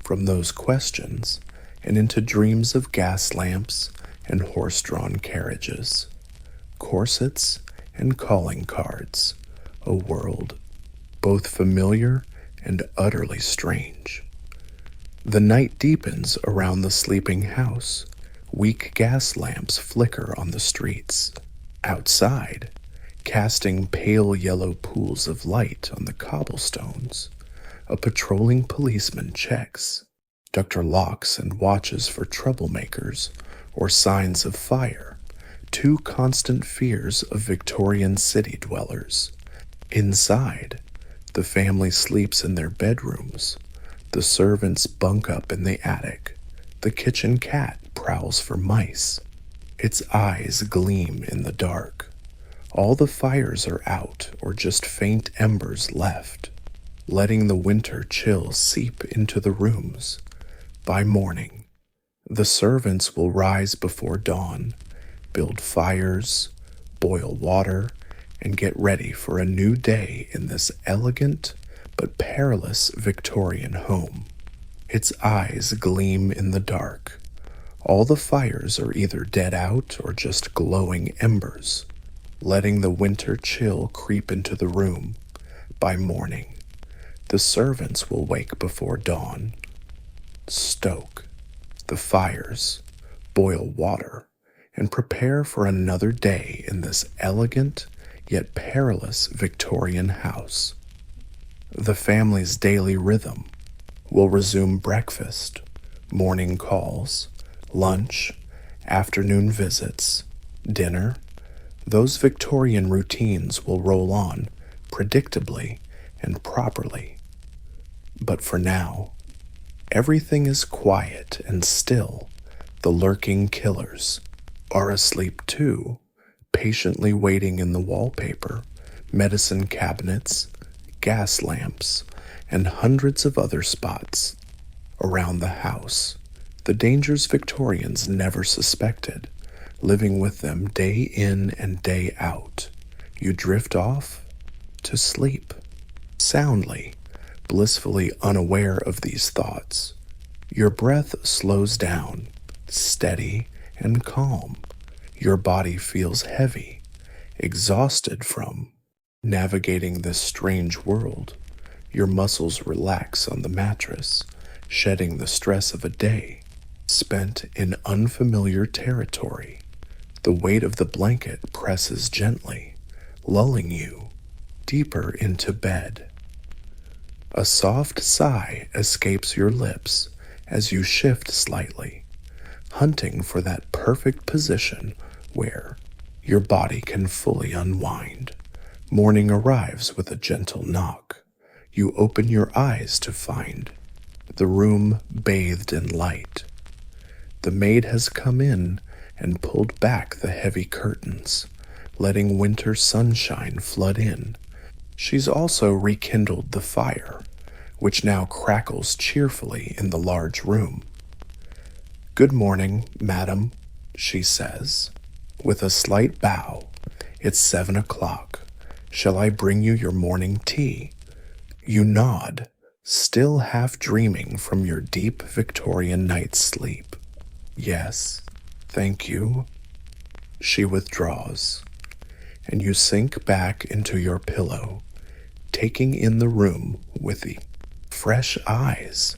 from those questions and into dreams of gas lamps and horse-drawn carriages, corsets and calling cards, a world both familiar and utterly strange. The night deepens around the sleeping house. Weak gas lamps flicker on the streets. Outside, casting pale yellow pools of light on the cobblestones, a patrolling policeman checks, Dr. locks and watches for troublemakers or signs of fire, two constant fears of Victorian city dwellers. Inside, the family sleeps in their bedrooms. The servants bunk up in the attic. The kitchen cat prowls for mice. Its eyes gleam in the dark. All the fires are out or just faint embers left, letting the winter chill seep into the rooms. By morning, the servants will rise before dawn, build fires, boil water, and get ready for a new day in this elegant but perilous Victorian home. Its eyes gleam in the dark. All the fires are either dead out or just glowing embers, letting the winter chill creep into the room. By morning, the servants will wake before dawn, stoke the fires, boil water, and prepare for another day in this elegant yet perilous Victorian house. The family's daily rhythm will resume breakfast, morning calls, lunch, afternoon visits, dinner. Those Victorian routines will roll on predictably and properly. But for now, everything is quiet and still. The lurking killers are asleep too, patiently waiting in the wallpaper, medicine cabinets, gas lamps, and hundreds of other spots around the house. The dangers Victorians never suspected, living with them day in and day out. You drift off to sleep, soundly, blissfully unaware of these thoughts. Your breath slows down, steady and calm. Your body feels heavy, exhausted from navigating this strange world. Your muscles relax on the mattress, shedding the stress of a day spent in unfamiliar territory. The weight of the blanket presses gently, lulling you deeper into bed. A soft sigh escapes your lips as you shift slightly, hunting for that perfect position where your body can fully unwind. Morning arrives with a gentle knock. You open your eyes to find the room bathed in light. The maid has come in and pulled back the heavy curtains, letting winter sunshine flood in. She's also rekindled the fire, which now crackles cheerfully in the large room. "Good morning, madam," she says, with a slight bow. "It's 7 o'clock. Shall I bring you your morning tea?" You nod, still half dreaming from your deep Victorian night's sleep. "Yes, thank you." She withdraws, and you sink back into your pillow, taking in the room with the fresh eyes.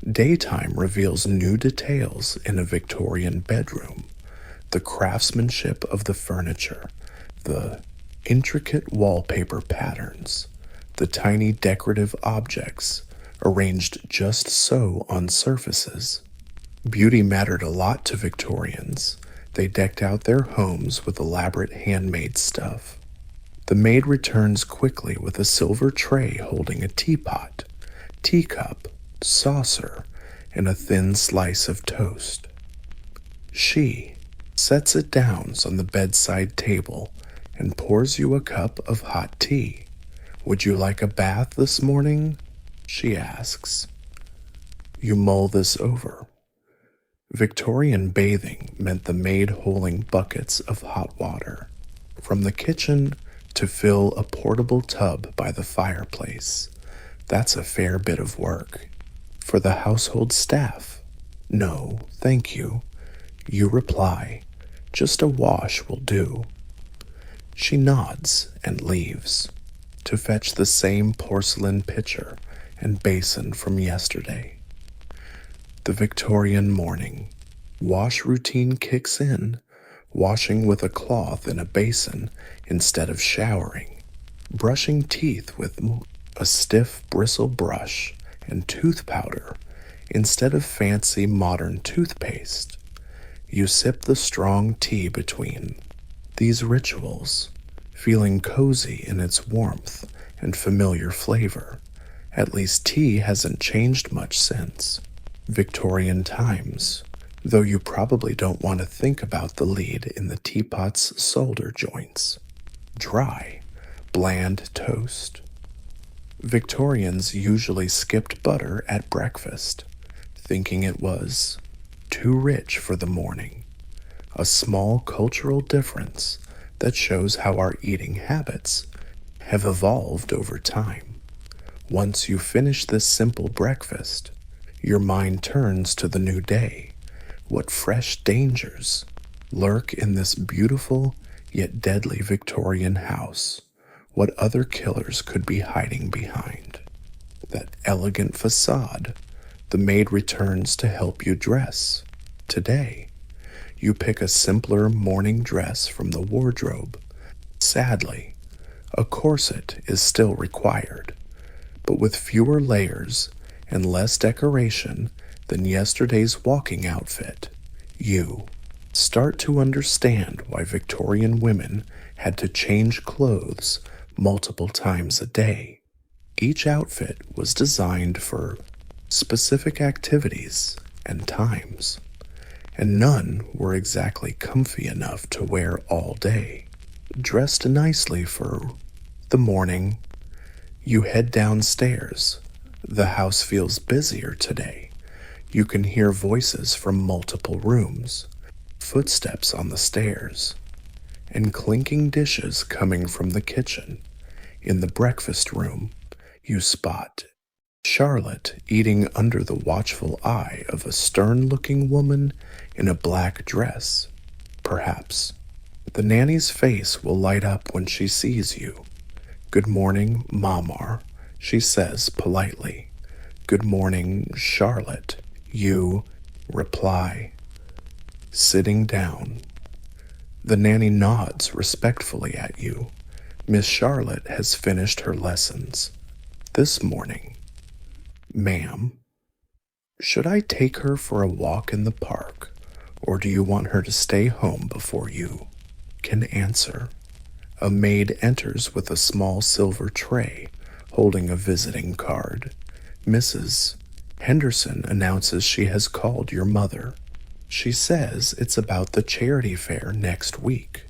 Daytime reveals new details in a Victorian bedroom: the craftsmanship of the furniture, the intricate wallpaper patterns, the tiny decorative objects arranged just so on surfaces. Beauty mattered a lot to Victorians. They decked out their homes with elaborate handmade stuff. The maid returns quickly with a silver tray holding a teapot, teacup, saucer, and a thin slice of toast. She sets it down on the bedside table and pours you a cup of hot tea. "Would you like a bath this morning?" she asks. You mull this over. Victorian bathing meant the maid holding buckets of hot water from the kitchen to fill a portable tub by the fireplace. That's a fair bit of work. For the household staff, "No, thank you," you reply. "Just a wash will do." She nods and leaves to fetch the same porcelain pitcher and basin from yesterday. The Victorian morning wash routine kicks in, washing with a cloth in a basin instead of showering, brushing teeth with a stiff bristle brush and tooth powder instead of fancy modern toothpaste. You sip the strong tea between these rituals, feeling cozy in its warmth and familiar flavor. At least tea hasn't changed much since Victorian times, though you probably don't want to think about the lead in the teapot's solder joints. Dry, bland toast. Victorians usually skipped butter at breakfast, thinking it was too rich for the morning. A small cultural difference that shows how our eating habits have evolved over time. Once you finish this simple breakfast, your mind turns to the new day. What fresh dangers lurk in this beautiful yet deadly Victorian house? What other killers could be hiding behind that elegant facade? The maid returns to help you dress. Today, you pick a simpler morning dress from the wardrobe. Sadly, a corset is still required, but with fewer layers and less decoration than yesterday's walking outfit. You start to understand why Victorian women had to change clothes multiple times a day. Each outfit was designed for specific activities and times, and none were exactly comfy enough to wear all day. Dressed nicely for the morning, you head downstairs. The house feels busier today. You can hear voices from multiple rooms, footsteps on the stairs, and clinking dishes coming from the kitchen. In the breakfast room, you spot Charlotte eating under the watchful eye of a stern-looking woman in a black dress. Perhaps the nanny's face will light up when she sees you. "Good morning, Mamar," she says politely. "Good morning, Charlotte," you reply, sitting down. The nanny nods respectfully at you. Miss Charlotte has finished her lessons this morning. "Ma'am, should I take her for a walk in the park, or do you want her to stay home before you can answer. A maid enters with a small silver tray, holding a visiting card. Mrs. Henderson announces she has called your mother. She says it's about the charity fair next week.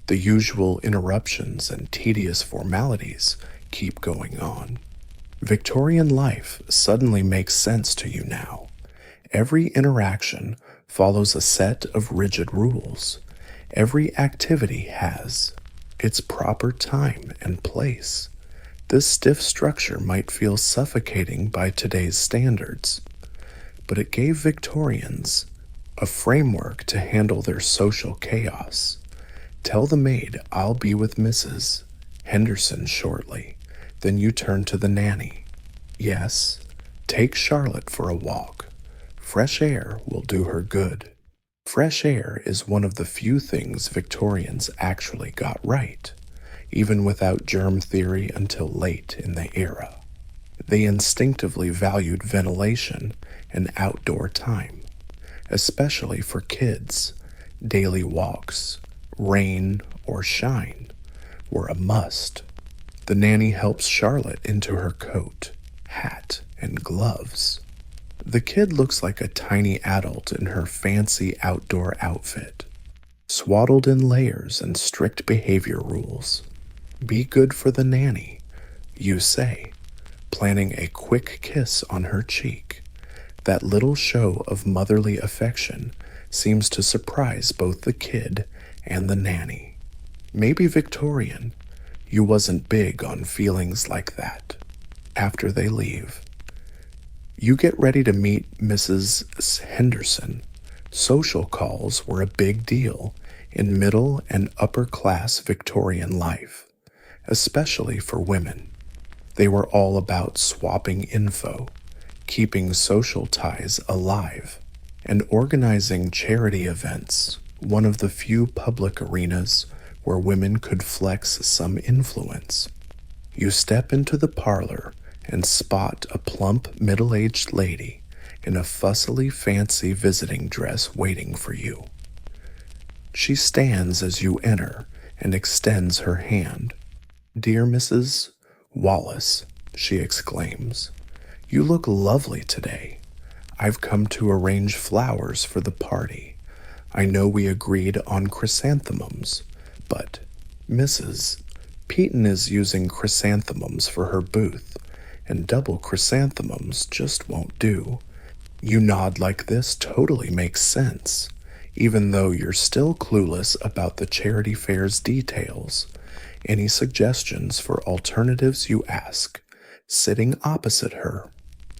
The usual interruptions and tedious formalities keep going on. Victorian life suddenly makes sense to you now. Every interaction follows a set of rigid rules. Every activity has its proper time and place. This stiff structure might feel suffocating by today's standards, but it gave Victorians a framework to handle their social chaos. Tell the maid I'll be with Mrs. Henderson shortly. Then you turn to the nanny. Yes, take Charlotte for a walk. Fresh air will do her good. Fresh air is one of the few things Victorians actually got right, even without germ theory until late in the era. They instinctively valued ventilation and outdoor time, especially for kids. Daily walks, rain or shine, were a must. The nanny helps Charlotte into her coat, hat, and gloves. The kid looks like a tiny adult in her fancy outdoor outfit, swaddled in layers and strict behavior rules. Be good for the nanny, you say, planning a quick kiss on her cheek. That little show of motherly affection seems to surprise both the kid and the nanny. Maybe Victorian, you wasn't big on feelings like that. After they leave, you get ready to meet Mrs. Henderson. Social calls were a big deal in middle and upper class Victorian life, especially for women. They were all about swapping info, keeping social ties alive, and organizing charity events, one of the few public arenas where women could flex some influence. You step into the parlor and spot a plump, middle-aged lady in a fussily fancy visiting dress waiting for you. She stands as you enter and extends her hand. "Dear Mrs. Wallace," she exclaims, "you look lovely today. I've come to arrange flowers for the party. I know we agreed on chrysanthemums, but Mrs. Peaton is using chrysanthemums for her booth, and double chrysanthemums just won't do." You nod like this totally makes sense, even though you're still clueless about the charity fair's details. Any suggestions for alternatives, you ask, sitting opposite her.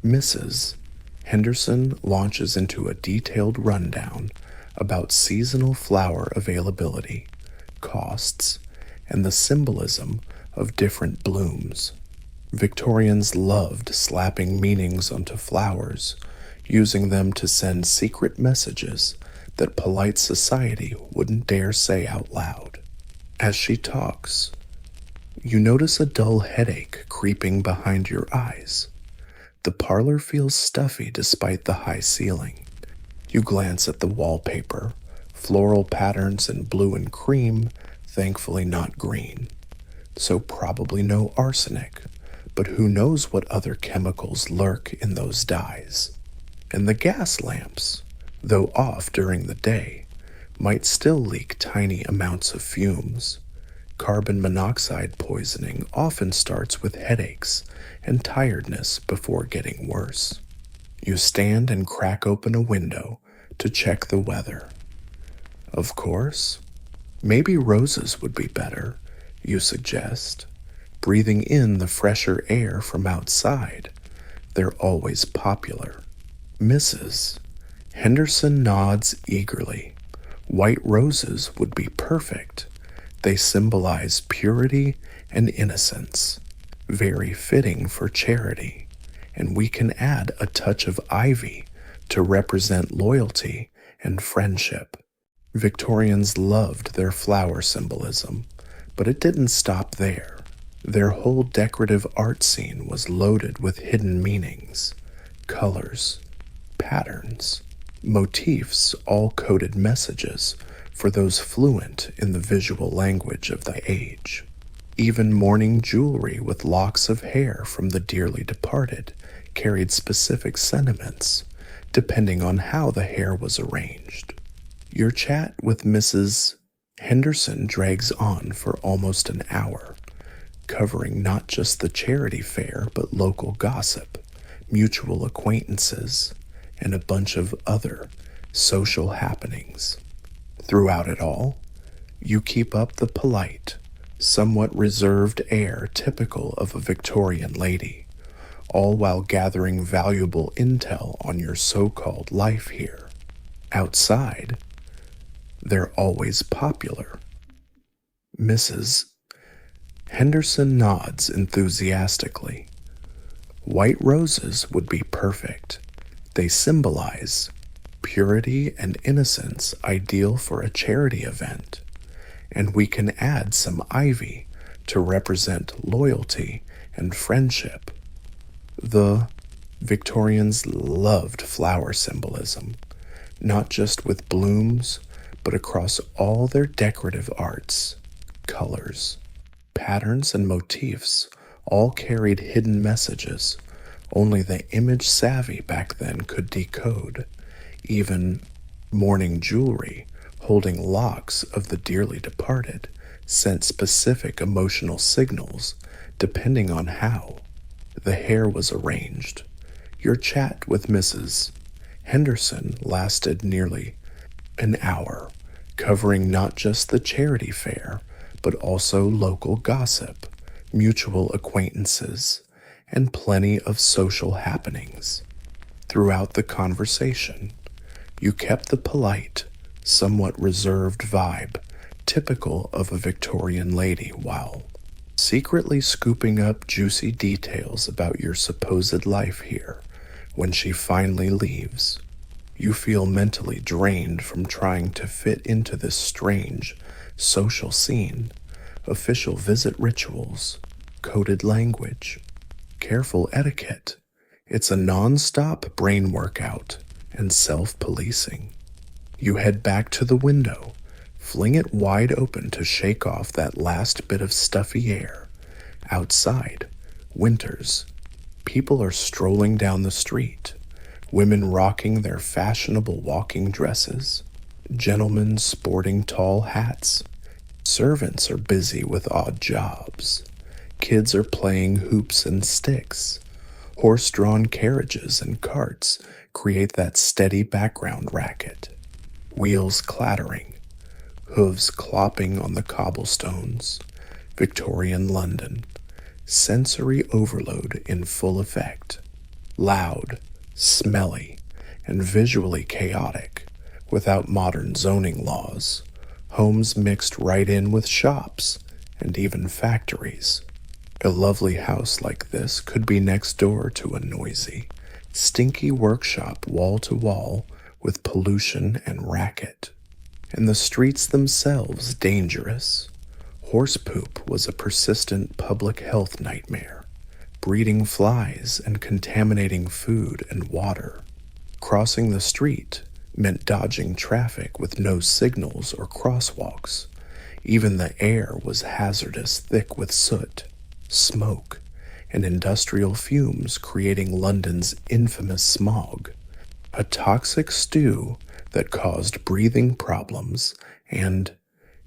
Mrs. Henderson launches into a detailed rundown about seasonal flower availability, costs, and the symbolism of different blooms. Victorians loved slapping meanings onto flowers, using them to send secret messages that polite society wouldn't dare say out loud. As she talks, you notice a dull headache creeping behind your eyes. The parlor feels stuffy despite the high ceiling. You glance at the wallpaper, floral patterns in blue and cream, thankfully not green. So probably no arsenic, but who knows what other chemicals lurk in those dyes. And the gas lamps, though off during the day, might still leak tiny amounts of fumes. Carbon monoxide poisoning often starts with headaches and tiredness before getting worse. You stand and crack open a window to check the weather. Of course, maybe roses would be better, you suggest, breathing in the fresher air from outside. They're always popular. Mrs. Henderson nods eagerly. White roses would be perfect. They symbolize purity and innocence, very fitting for charity. And we can add a touch of ivy to represent loyalty and friendship. Victorians loved their flower symbolism, but it didn't stop there. Their whole decorative art scene was loaded with hidden meanings, colors, patterns, motifs, all coded messages for those fluent in the visual language of the age. Even mourning jewelry with locks of hair from the dearly departed carried specific sentiments, depending on how the hair was arranged. Your chat with Mrs. Henderson drags on for almost an hour, covering not just the charity fair but local gossip, mutual acquaintances, and a bunch of other social happenings. Throughout it all, you keep up the polite, somewhat reserved air typical of a Victorian lady, all while gathering valuable intel on your so-called life here. Outside, they're always popular. Mrs. Henderson nods enthusiastically. White roses would be perfect. They symbolize purity and innocence, ideal for a charity event. And we can add some ivy to represent loyalty and friendship. The Victorians loved flower symbolism, not just with blooms, but across all their decorative arts, colors, patterns, and motifs all carried hidden messages only the image-savvy back then could decode. Even mourning jewelry holding locks of the dearly departed sent specific emotional signals depending on how the hair was arranged. Your chat with Mrs. Henderson lasted nearly an hour, covering not just the charity fair, but also local gossip, mutual acquaintances, and plenty of social happenings. Throughout the conversation, you kept the polite, somewhat reserved vibe typical of a Victorian lady while secretly scooping up juicy details about your supposed life here. When she finally leaves, you feel mentally drained from trying to fit into this strange social scene, official visit rituals, coded language, careful etiquette. It's a non-stop brain workout and self-policing. You head back to the window, fling it wide open to shake off that last bit of stuffy air. Outside, winters, people are strolling down the street, women rocking their fashionable walking dresses, gentlemen sporting tall hats. Servants are busy with odd jobs. Kids are playing hoops and sticks. Horse-drawn carriages and carts create that steady background racket. Wheels clattering, hooves clopping on the cobblestones. Victorian London. Sensory overload in full effect. Loud, smelly, and visually chaotic, without modern zoning laws. Homes mixed right in with shops and even factories. A lovely house like this could be next door to a noisy, stinky workshop wall to wall with pollution and racket. And the streets themselves dangerous. Horse poop was a persistent public health nightmare, breeding flies and contaminating food and water. Crossing the street meant dodging traffic with no signals or crosswalks. Even the air was hazardous, thick with soot, smoke, and industrial fumes, creating London's infamous smog, a toxic stew that caused breathing problems and,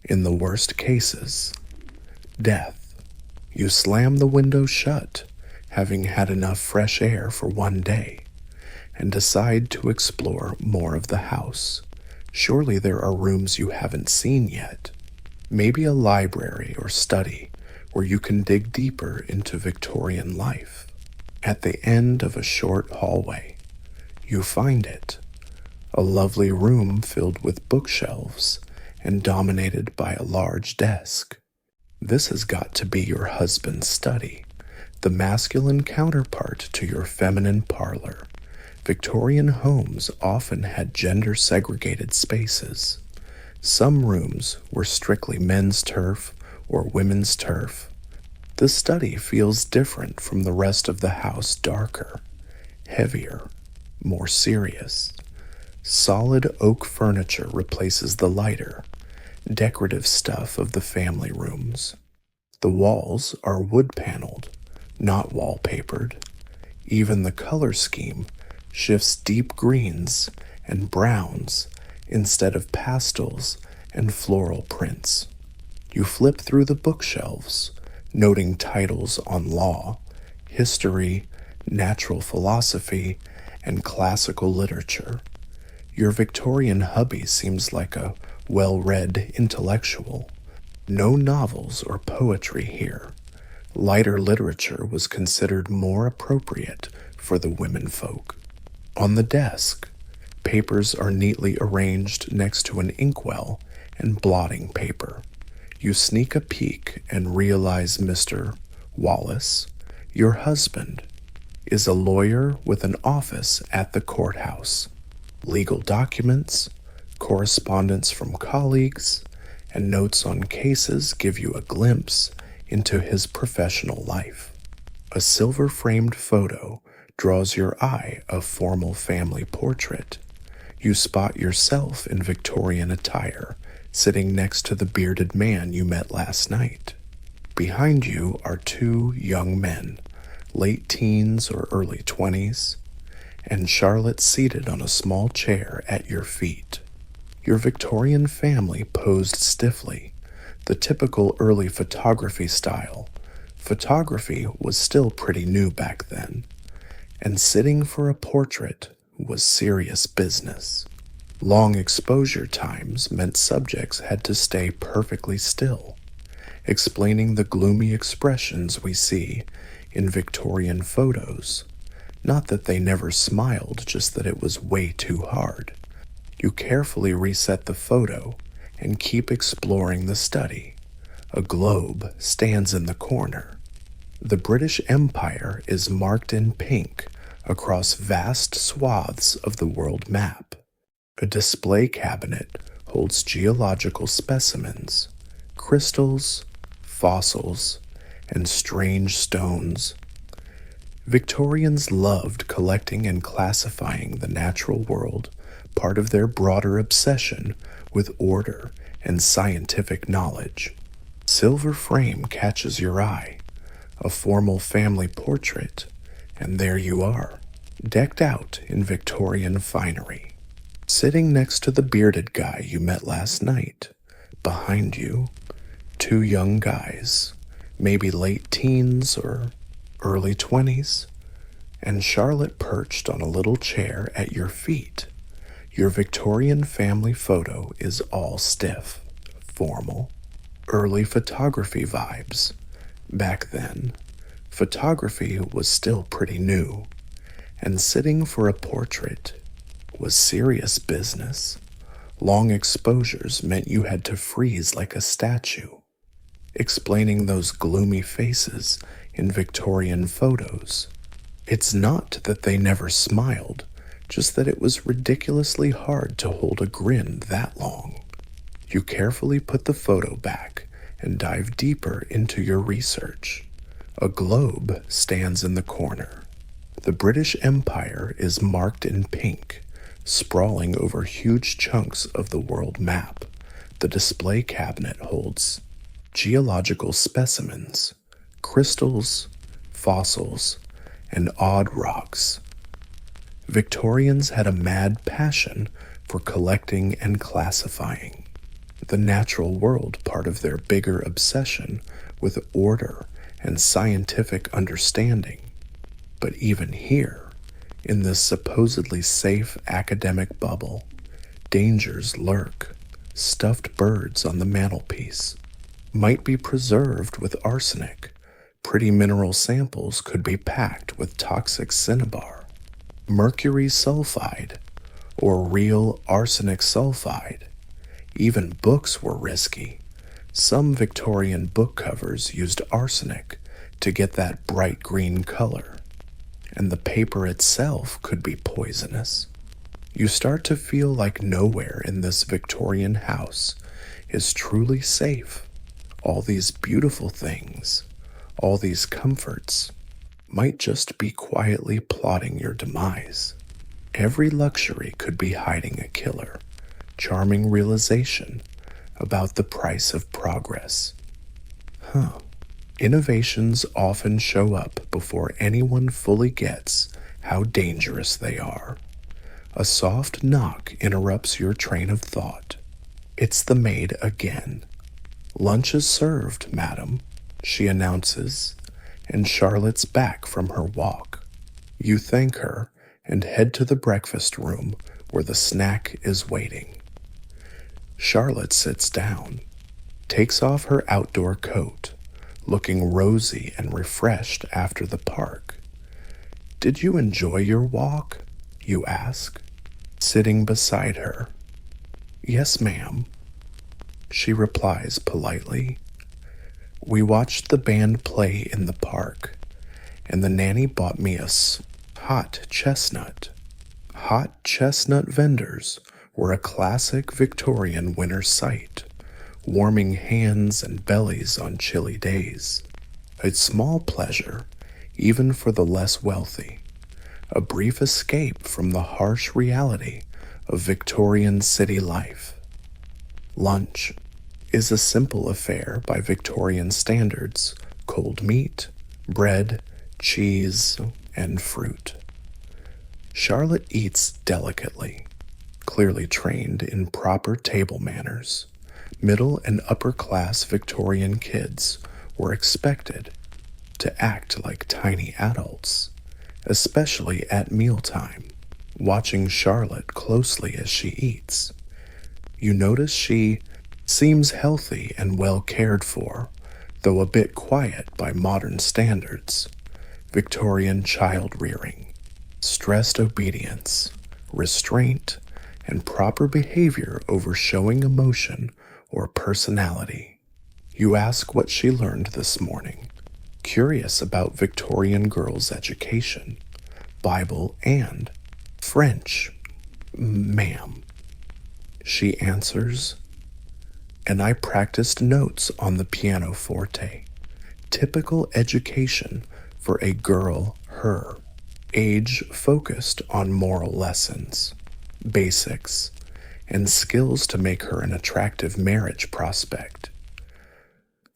in the worst cases, death. You slam the window shut, having had enough fresh air for one day, and decide to explore more of the house. Surely there are rooms you haven't seen yet. Maybe a library or study where you can dig deeper into Victorian life. At the end of a short hallway, you find it. A lovely room filled with bookshelves and dominated by a large desk. This has got to be your husband's study, the masculine counterpart to your feminine parlor. Victorian homes often had gender-segregated spaces. Some rooms were strictly men's turf or women's turf. The study feels different from the rest of the house, darker, heavier, more serious. Solid oak furniture replaces the lighter, decorative stuff of the family rooms. The walls are wood-paneled, not wallpapered. Even the color scheme shifts deep greens and browns instead of pastels and floral prints. You flip through the bookshelves, noting titles on law, history, natural philosophy, and classical literature. Your Victorian hubby seems like a well-read intellectual. No novels or poetry here. Lighter literature was considered more appropriate for the womenfolk. On the desk, papers are neatly arranged next to an inkwell and blotting paper. You sneak a peek and realize Mr. Wallace, your husband, is a lawyer with an office at the courthouse. Legal documents, correspondence from colleagues, and notes on cases give you a glimpse into his professional life. A silver-framed photo draws your eye, a formal family portrait. You spot yourself in Victorian attire, sitting next to the bearded man you met last night. Behind you are two young men, late teens or early 20s, and Charlotte seated on a small chair at your feet. Your Victorian family posed stiffly, the typical early photography style. Photography was still pretty new back then, and sitting for a portrait was serious business. Long exposure times meant subjects had to stay perfectly still, explaining the gloomy expressions we see in Victorian photos. Not that they never smiled, just that it was way too hard. You carefully reset the photo and keep exploring the study. A globe stands in the corner. The British Empire is marked in pink across vast swaths of the world map. A display cabinet holds geological specimens, crystals, fossils, and strange stones. Victorians loved collecting and classifying the natural world, part of their broader obsession with order and scientific knowledge. Silver frame catches your eye, a formal family portrait, and there you are, decked out in Victorian finery. Sitting next to the bearded guy you met last night, behind you, two young guys, maybe late teens or early 20s, and Charlotte perched on a little chair at your feet. Your Victorian family photo is all stiff, formal, early photography vibes. Back then, photography was still pretty new, and sitting for a portrait was serious business. Long exposures meant you had to freeze like a statue, explaining those gloomy faces in Victorian photos. It's not that they never smiled, just that it was ridiculously hard to hold a grin that long. You carefully put the photo back and dive deeper into your research. A globe stands in the corner. The British Empire is marked in pink, sprawling over huge chunks of the world map. The display cabinet holds geological specimens, crystals, fossils, and odd rocks. Victorians had a mad passion for collecting and classifying. The natural world part of their bigger obsession with order and scientific understanding. But even here, in this supposedly safe academic bubble, dangers lurk. Stuffed birds on the mantelpiece might be preserved with arsenic. Pretty mineral samples could be packed with toxic cinnabar, mercury sulfide, or real arsenic sulfide. Even books were risky. Some Victorian book covers used arsenic to get that bright green color, and the paper itself could be poisonous. You start to feel like nowhere in this Victorian house is truly safe. All these beautiful things, all these comforts, might just be quietly plotting your demise. Every luxury could be hiding a killer. Charming realization, about the price of progress. Innovations often show up before anyone fully gets how dangerous they are. A soft knock interrupts your train of thought. It's the maid again. "Lunch is served, madam," she announces, and Charlotte's back from her walk. You thank her and head to the breakfast room where the snack is waiting. Charlotte sits down, takes off her outdoor coat, looking rosy and refreshed after the park. "Did you enjoy your walk?" you ask, sitting beside her. "Yes, ma'am," she replies politely. "We watched the band play in the park, and the nanny bought me hot chestnut." Hot chestnut vendors were a classic Victorian winter sight, warming hands and bellies on chilly days. A small pleasure, even for the less wealthy. A brief escape from the harsh reality of Victorian city life. Lunch is a simple affair by Victorian standards: cold meat, bread, cheese, and fruit. Charlotte eats delicately, clearly trained in proper table manners. Middle and upper class Victorian kids were expected to act like tiny adults, especially at mealtime. Watching Charlotte closely as she eats, you notice she seems healthy and well cared for, though a bit quiet by modern standards. Victorian child rearing, stressed obedience, restraint, and proper behavior over showing emotion or personality. You ask what she learned this morning, curious about Victorian girls' education, Bible, and French. "Ma'am," she answers, "and I practiced notes on the pianoforte." Typical education for a girl her age, focused on moral lessons, basics, and skills to make her an attractive marriage prospect.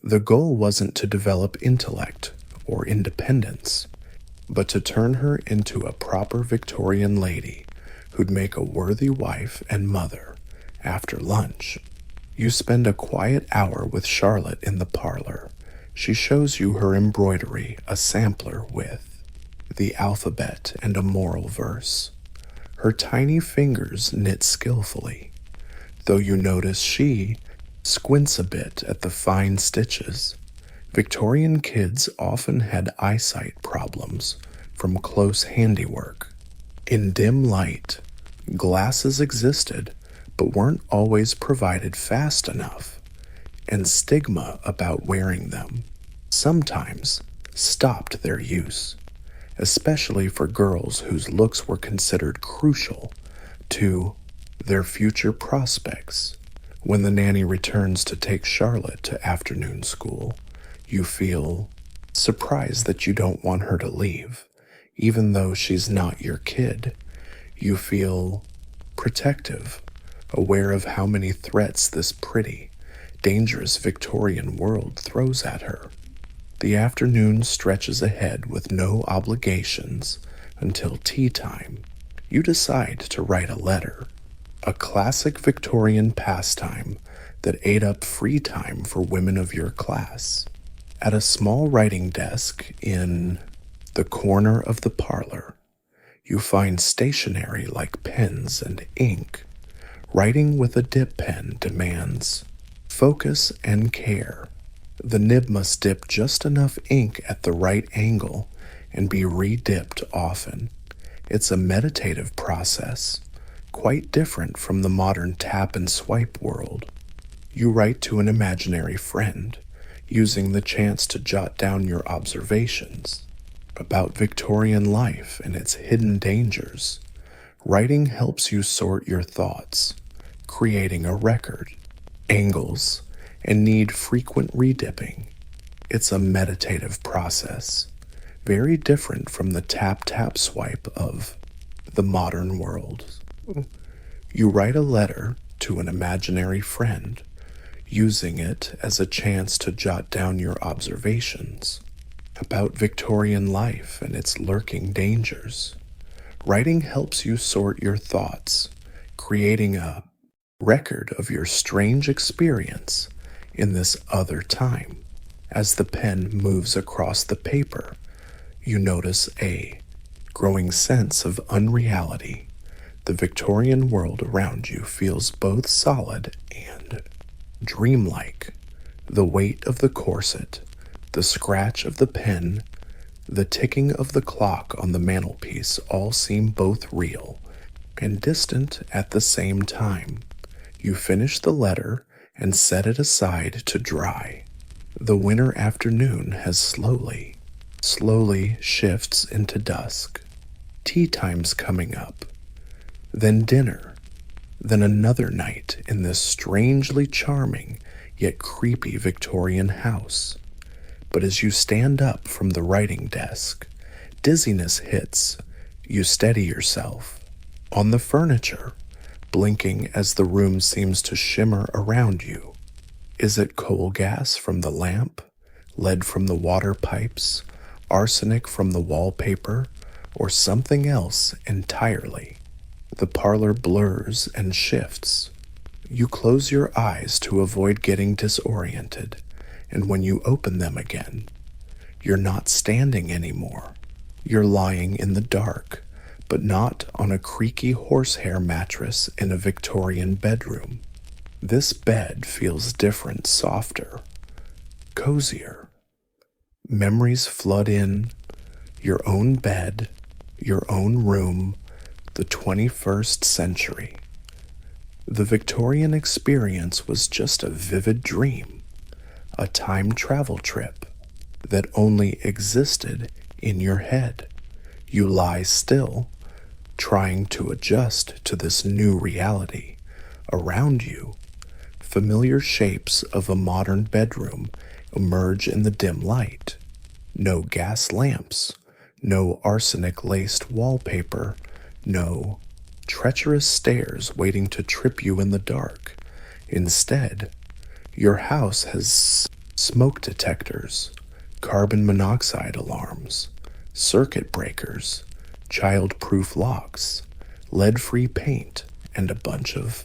The goal wasn't to develop intellect or independence, but to turn her into a proper Victorian lady who'd make a worthy wife and mother. After lunch, you spend a quiet hour with Charlotte in the parlor. She shows you her embroidery, a sampler with the alphabet and a moral verse. Her tiny fingers knit skillfully, though you notice she squints a bit at the fine stitches. Victorian kids often had eyesight problems from close handiwork. In dim light, glasses existed but weren't always provided fast enough, and stigma about wearing them sometimes stopped their use, especially for girls whose looks were considered crucial to their future prospects. When the nanny returns to take Charlotte to afternoon school, you feel surprised that you don't want her to leave, even though she's not your kid. You feel protective, aware of how many threats this pretty, dangerous Victorian world throws at her. The afternoon stretches ahead with no obligations until tea time. You decide to write a letter, a classic Victorian pastime that ate up free time for women of your class. At a small writing desk in the corner of the parlor, you find stationery like pens and ink. Writing with a dip pen demands focus and care. The nib must dip just enough ink at the right angle and be re-dipped often. It's a meditative process, quite different from the modern tap and swipe world. You write to an imaginary friend, using the chance to jot down your observations about Victorian life and its hidden dangers. Writing helps you sort your thoughts, creating a record, angles, and need frequent redipping. It's a meditative process, very different from the tap-tap swipe of the modern world. You write a letter to an imaginary friend, using it as a chance to jot down your observations about Victorian life and its lurking dangers. Writing helps you sort your thoughts, creating a record of your strange experience in this other time. As the pen moves across the paper, you notice a growing sense of unreality. The Victorian world around you feels both solid and dreamlike. The weight of the corset, the scratch of the pen, the ticking of the clock on the mantelpiece all seem both real and distant at the same time. You finish the letter and set it aside to dry. The winter afternoon has slowly shifts into dusk. Tea time's coming up, then dinner, then another night in this strangely charming yet creepy Victorian house. But as you stand up from the writing desk, dizziness hits. You steady yourself on the furniture, blinking as the room seems to shimmer around you. Is it coal gas from the lamp, lead from the water pipes, arsenic from the wallpaper, or something else entirely? The parlor blurs and shifts. You close your eyes to avoid getting disoriented, and when you open them again, you're not standing anymore. You're lying in the dark, but not on a creaky horsehair mattress in a Victorian bedroom. This bed feels different, softer, cozier. Memories flood in. Your own bed, your own room, the 21st century. The Victorian experience was just a vivid dream, a time travel trip that only existed in your head. You lie still, trying to adjust to this new reality. Around you, familiar shapes of a modern bedroom emerge in the dim light. No gas lamps, no arsenic-laced wallpaper, no treacherous stairs waiting to trip you in the dark. Instead, your house has smoke detectors, carbon monoxide alarms, circuit breakers, child-proof locks, lead-free paint, and a bunch of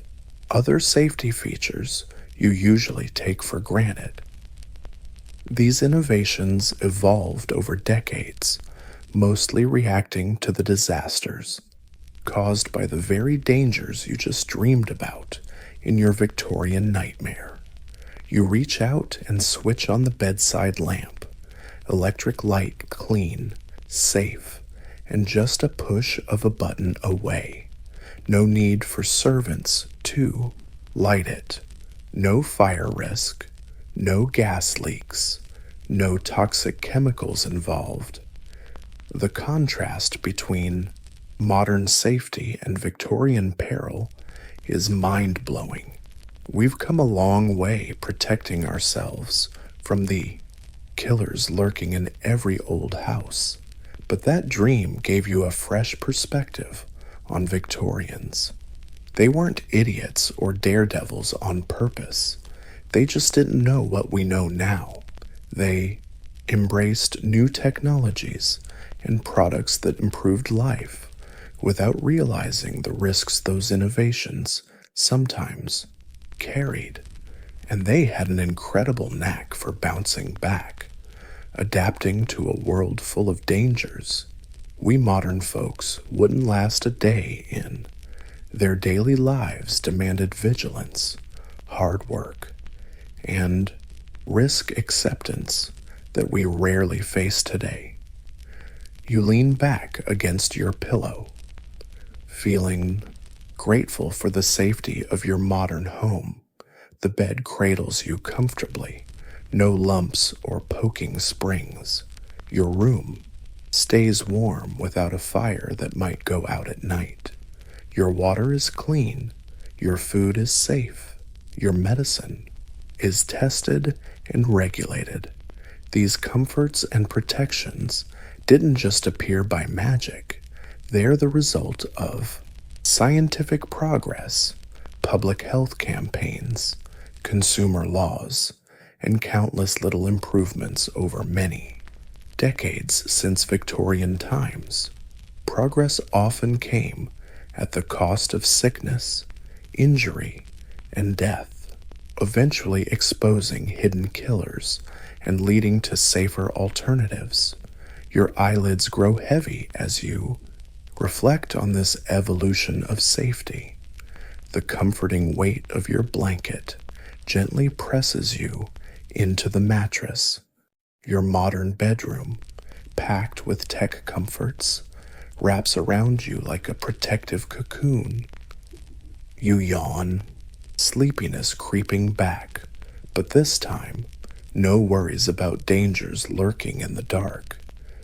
other safety features you usually take for granted. These innovations evolved over decades, mostly reacting to the disasters caused by the very dangers you just dreamed about in your Victorian nightmare. You reach out and switch on the bedside lamp. Electric light clean, safe, and just a push of a button away. No need for servants to light it. No fire risk, no gas leaks, no toxic chemicals involved. The contrast between modern safety and Victorian peril is mind-blowing. We've come a long way protecting ourselves from the killers lurking in every old house. But that dream gave you a fresh perspective on Victorians. They weren't idiots or daredevils on purpose. They just didn't know what we know now. They embraced new technologies and products that improved life without realizing the risks those innovations sometimes carried. And they had an incredible knack for bouncing back, adapting to a world full of dangers we modern folks wouldn't last a day in. Their daily lives demanded vigilance, hard work, and risk acceptance that we rarely face today. You lean back against your pillow, feeling grateful for the safety of your modern home. The bed cradles you comfortably, no lumps or poking springs. Your room stays warm without a fire that might go out at night. Your water is clean, your food is safe, your medicine is tested and regulated. These comforts and protections didn't just appear by magic. They're the result of scientific progress, public health campaigns, consumer laws, and countless little improvements over many decades since Victorian times. Progress often came at the cost of sickness, injury, and death, eventually exposing hidden killers and leading to safer alternatives. Your eyelids grow heavy as you reflect on this evolution of safety. The comforting weight of your blanket gently presses you into the mattress. Your modern bedroom, packed with tech comforts, wraps around you like a protective cocoon. You yawn, sleepiness creeping back, but this time, no worries about dangers lurking in the dark.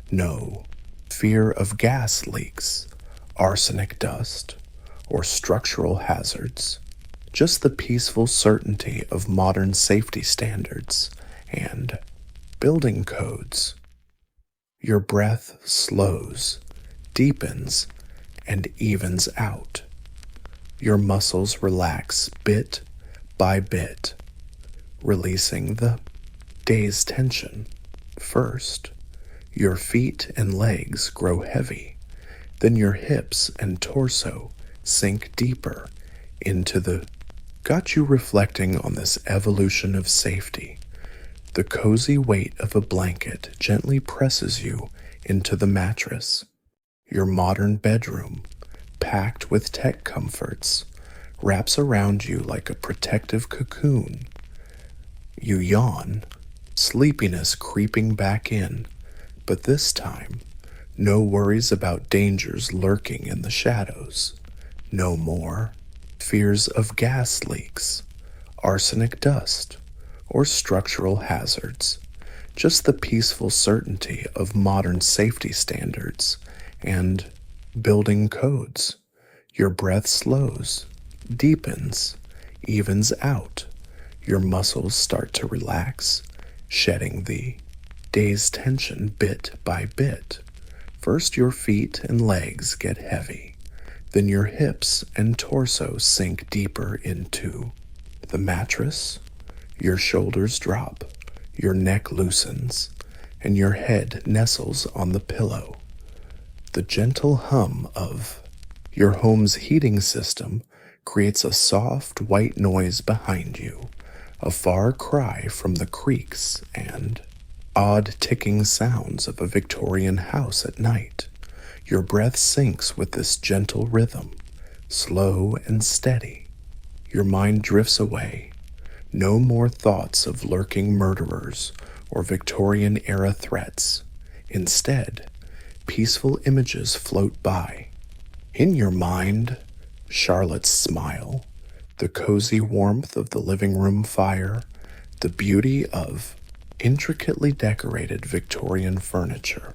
No fear of gas leaks, arsenic dust, or structural hazards. Just the peaceful certainty of modern safety standards and building codes. Your breath slows, deepens, and evens out. Your muscles relax bit by bit, releasing the day's tension. First, your feet and legs grow heavy, then your hips and torso sink deeper into the got you reflecting on this evolution of safety. The cozy weight of a blanket gently presses you into the mattress. Your modern bedroom, packed with tech comforts, wraps around you like a protective cocoon. You yawn, sleepiness creeping back in, but this time, no worries about dangers lurking in the shadows. No more fears of gas leaks, arsenic dust, or structural hazards. Just the peaceful certainty of modern safety standards and building codes. Your breath slows, deepens, evens out. Your muscles start to relax, shedding the day's tension bit by bit. First, your feet and legs get heavy. Then your hips and torso sink deeper into the mattress. Your shoulders drop, your neck loosens, and your head nestles on the pillow. The gentle hum of your home's heating system creates a soft white noise behind you, a far cry from the creaks and odd ticking sounds of a Victorian house at night. Your breath sinks with this gentle rhythm, slow and steady. Your mind drifts away. No more thoughts of lurking murderers or Victorian-era threats. Instead, peaceful images float by. In your mind, Charlotte's smile, the cozy warmth of the living room fire, the beauty of intricately decorated Victorian furniture,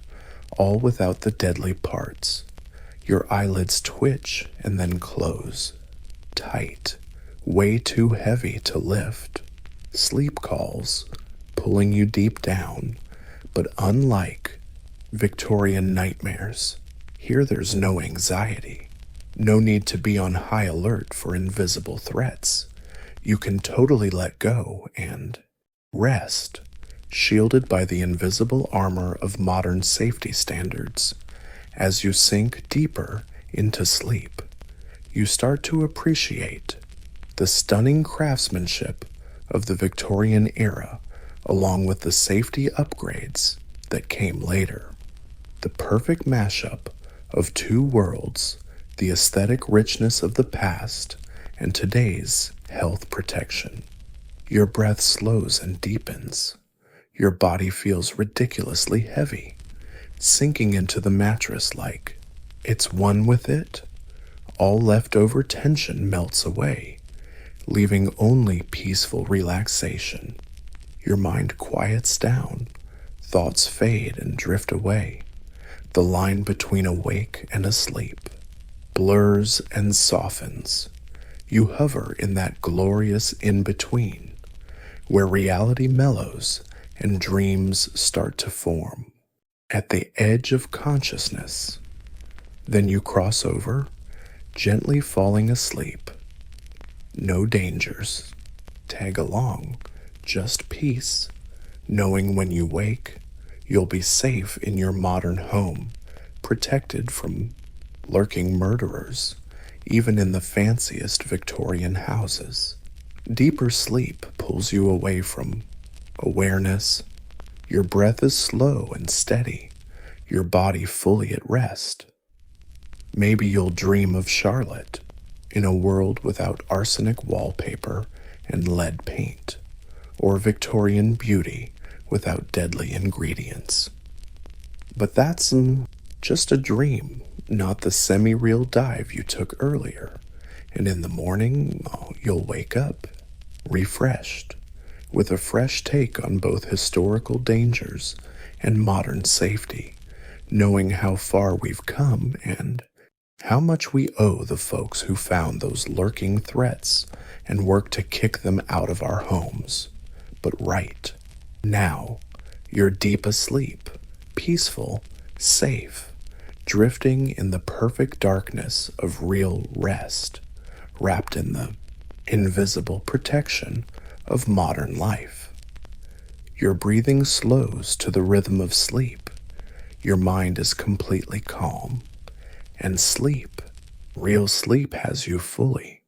all without the deadly parts. Your eyelids twitch and then close, tight, way too heavy to lift. Sleep calls, pulling you deep down, but unlike Victorian nightmares, here there's no anxiety. No need to be on high alert for invisible threats. You can totally let go and rest, shielded by the invisible armor of modern safety standards. As you sink deeper into sleep, you start to appreciate the stunning craftsmanship of the Victorian era, along with the safety upgrades that came later. The perfect mashup of two worlds, the aesthetic richness of the past and today's health protection. Your breath slows and deepens. Your body feels ridiculously heavy, sinking into the mattress like it's one with it. All leftover tension melts away, leaving only peaceful relaxation. Your mind quiets down, thoughts fade and drift away. The line between awake and asleep blurs and softens. You hover in that glorious in-between, where reality mellows and dreams start to form. At the edge of consciousness, then you cross over, gently falling asleep. No dangers, tag along, just peace, knowing when you wake, you'll be safe in your modern home, protected from lurking murderers, even in the fanciest Victorian houses. Deeper sleep pulls you away from awareness. Your breath is slow and steady, your body fully at rest. Maybe you'll dream of Charlotte in a world without arsenic wallpaper and lead paint, or Victorian beauty without deadly ingredients. But that's just a dream, not the semi-real dive you took earlier. And in the morning, you'll wake up, refreshed, with a fresh take on both historical dangers and modern safety, knowing how far we've come and how much we owe the folks who found those lurking threats and worked to kick them out of our homes. But right now, you're deep asleep, peaceful, safe, drifting in the perfect darkness of real rest, wrapped in the invisible protection of modern life. Your breathing slows to the rhythm of sleep. Your mind is completely calm. And sleep, real sleep, has you fully